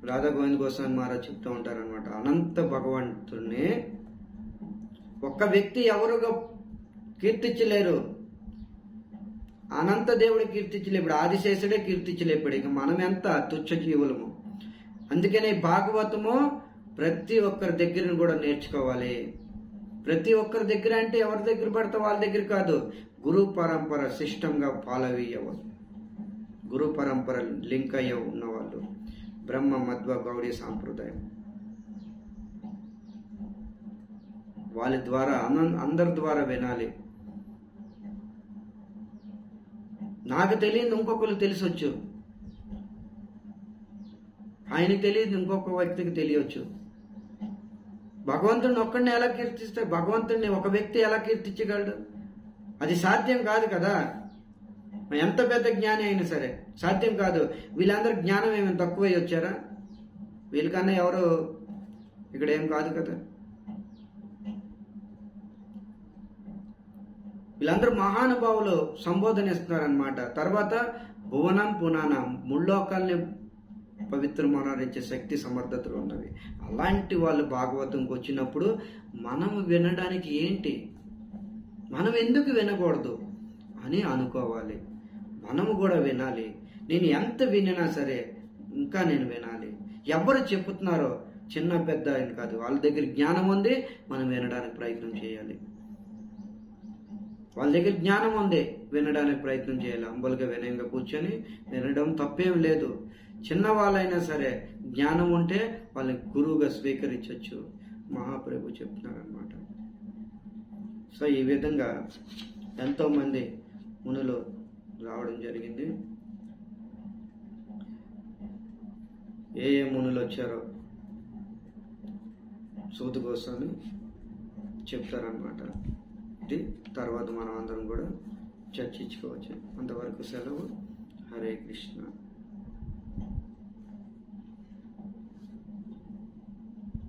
రాధా గోవింద్ గోస్వామి మహారాజ్ చెప్తూ ఉంటారనమాట, అనంత భగవంతుడిని ఒక్క వ్యక్తి ఎవరుగా కీర్తించలేరు. అనంత దేవుడు కీర్తించలే, ఇప్పుడు ఆదిశేషుడే కీర్తించలే. ఇప్పుడు ఇక మనం ఎంత తుచ్చ జీవులము. అందుకనే భాగవతము ప్రతి ఒక్కరి దగ్గర కూడా నేర్చుకోవాలి. ప్రతి ఒక్కరి దగ్గర అంటే ఎవరి దగ్గర పడితే వాళ్ళ దగ్గర కాదు, గురు పరంపర సిస్టంగా ఫాలో అయ్యేవాళ్ళు, గురు పరంపర లింక్ అయ్యే ఉన్నవాళ్ళు, బ్రహ్మ మధ్వ గౌడీ సాంప్రదాయం, వాళ్ళ ద్వారా అందరి ద్వారా వినాలి. నాకు తెలియదు ఇంకొకరు తెలిసొచ్చు, ఆయనకి తెలియదు ఇంకొక వ్యక్తికి తెలియవచ్చు. భగవంతుడిని ఒక్కడిని ఎలా కీర్తిస్తే, భగవంతుడిని ఒక వ్యక్తి ఎలా కీర్తించగలడు? అది సాధ్యం కాదు కదా. ఎంత పెద్ద జ్ఞాని అయినా సరే సాధ్యం కాదు. వీళ్ళందరూ జ్ఞానం ఏమైనా తక్కువై వచ్చారా? వీళ్ళకన్నా ఎవరు ఇక్కడ ఏం కాదు కదా. వీళ్ళందరూ మహానుభావులు సంబోధన ఇస్తున్నారనమాట. తర్వాత భువనం పునానం, ముల్లోకాల్ని పవిత్రమనరించే శక్తి సమర్థతలు ఉన్నవి. అలాంటి వాళ్ళు భాగవతంకి వచ్చినప్పుడు మనం వినడానికి ఏంటి, మనం ఎందుకు వినకూడదు అని అనుకోవాలి. మనము కూడా వినాలి. నేను ఎంత వినినా సరే ఇంకా నేను వినాలి. ఎవరు చెప్పుతున్నారో చిన్న పెద్ద అని కాదు, వాళ్ళ దగ్గర జ్ఞానం ఉంది, మనం వినడానికి ప్రయత్నం చేయాలి. వాళ్ళ దగ్గర జ్ఞానం ఉంది, వినడానికి ప్రయత్నం చేయాలి. అంబలుగా వినయంగా కూర్చొని వినడం తప్పేం లేదు. చిన్నవాళ్ళైనా సరే జ్ఞానం ఉంటే వాళ్ళని గురువుగా స్వీకరించవచ్చు మహాప్రభు చెప్తున్నారనమాట. సో ఈ విధంగా ఎంతోమంది మునులు రావడం జరిగింది. ఏ మునులు వచ్చారో సూత గోస్వామి చెప్తారనమాట. ఇది తర్వాత మనం అందరం కూడా చర్చించుకోవచ్చు. అంతవరకు సెలవు. హరే కృష్ణ.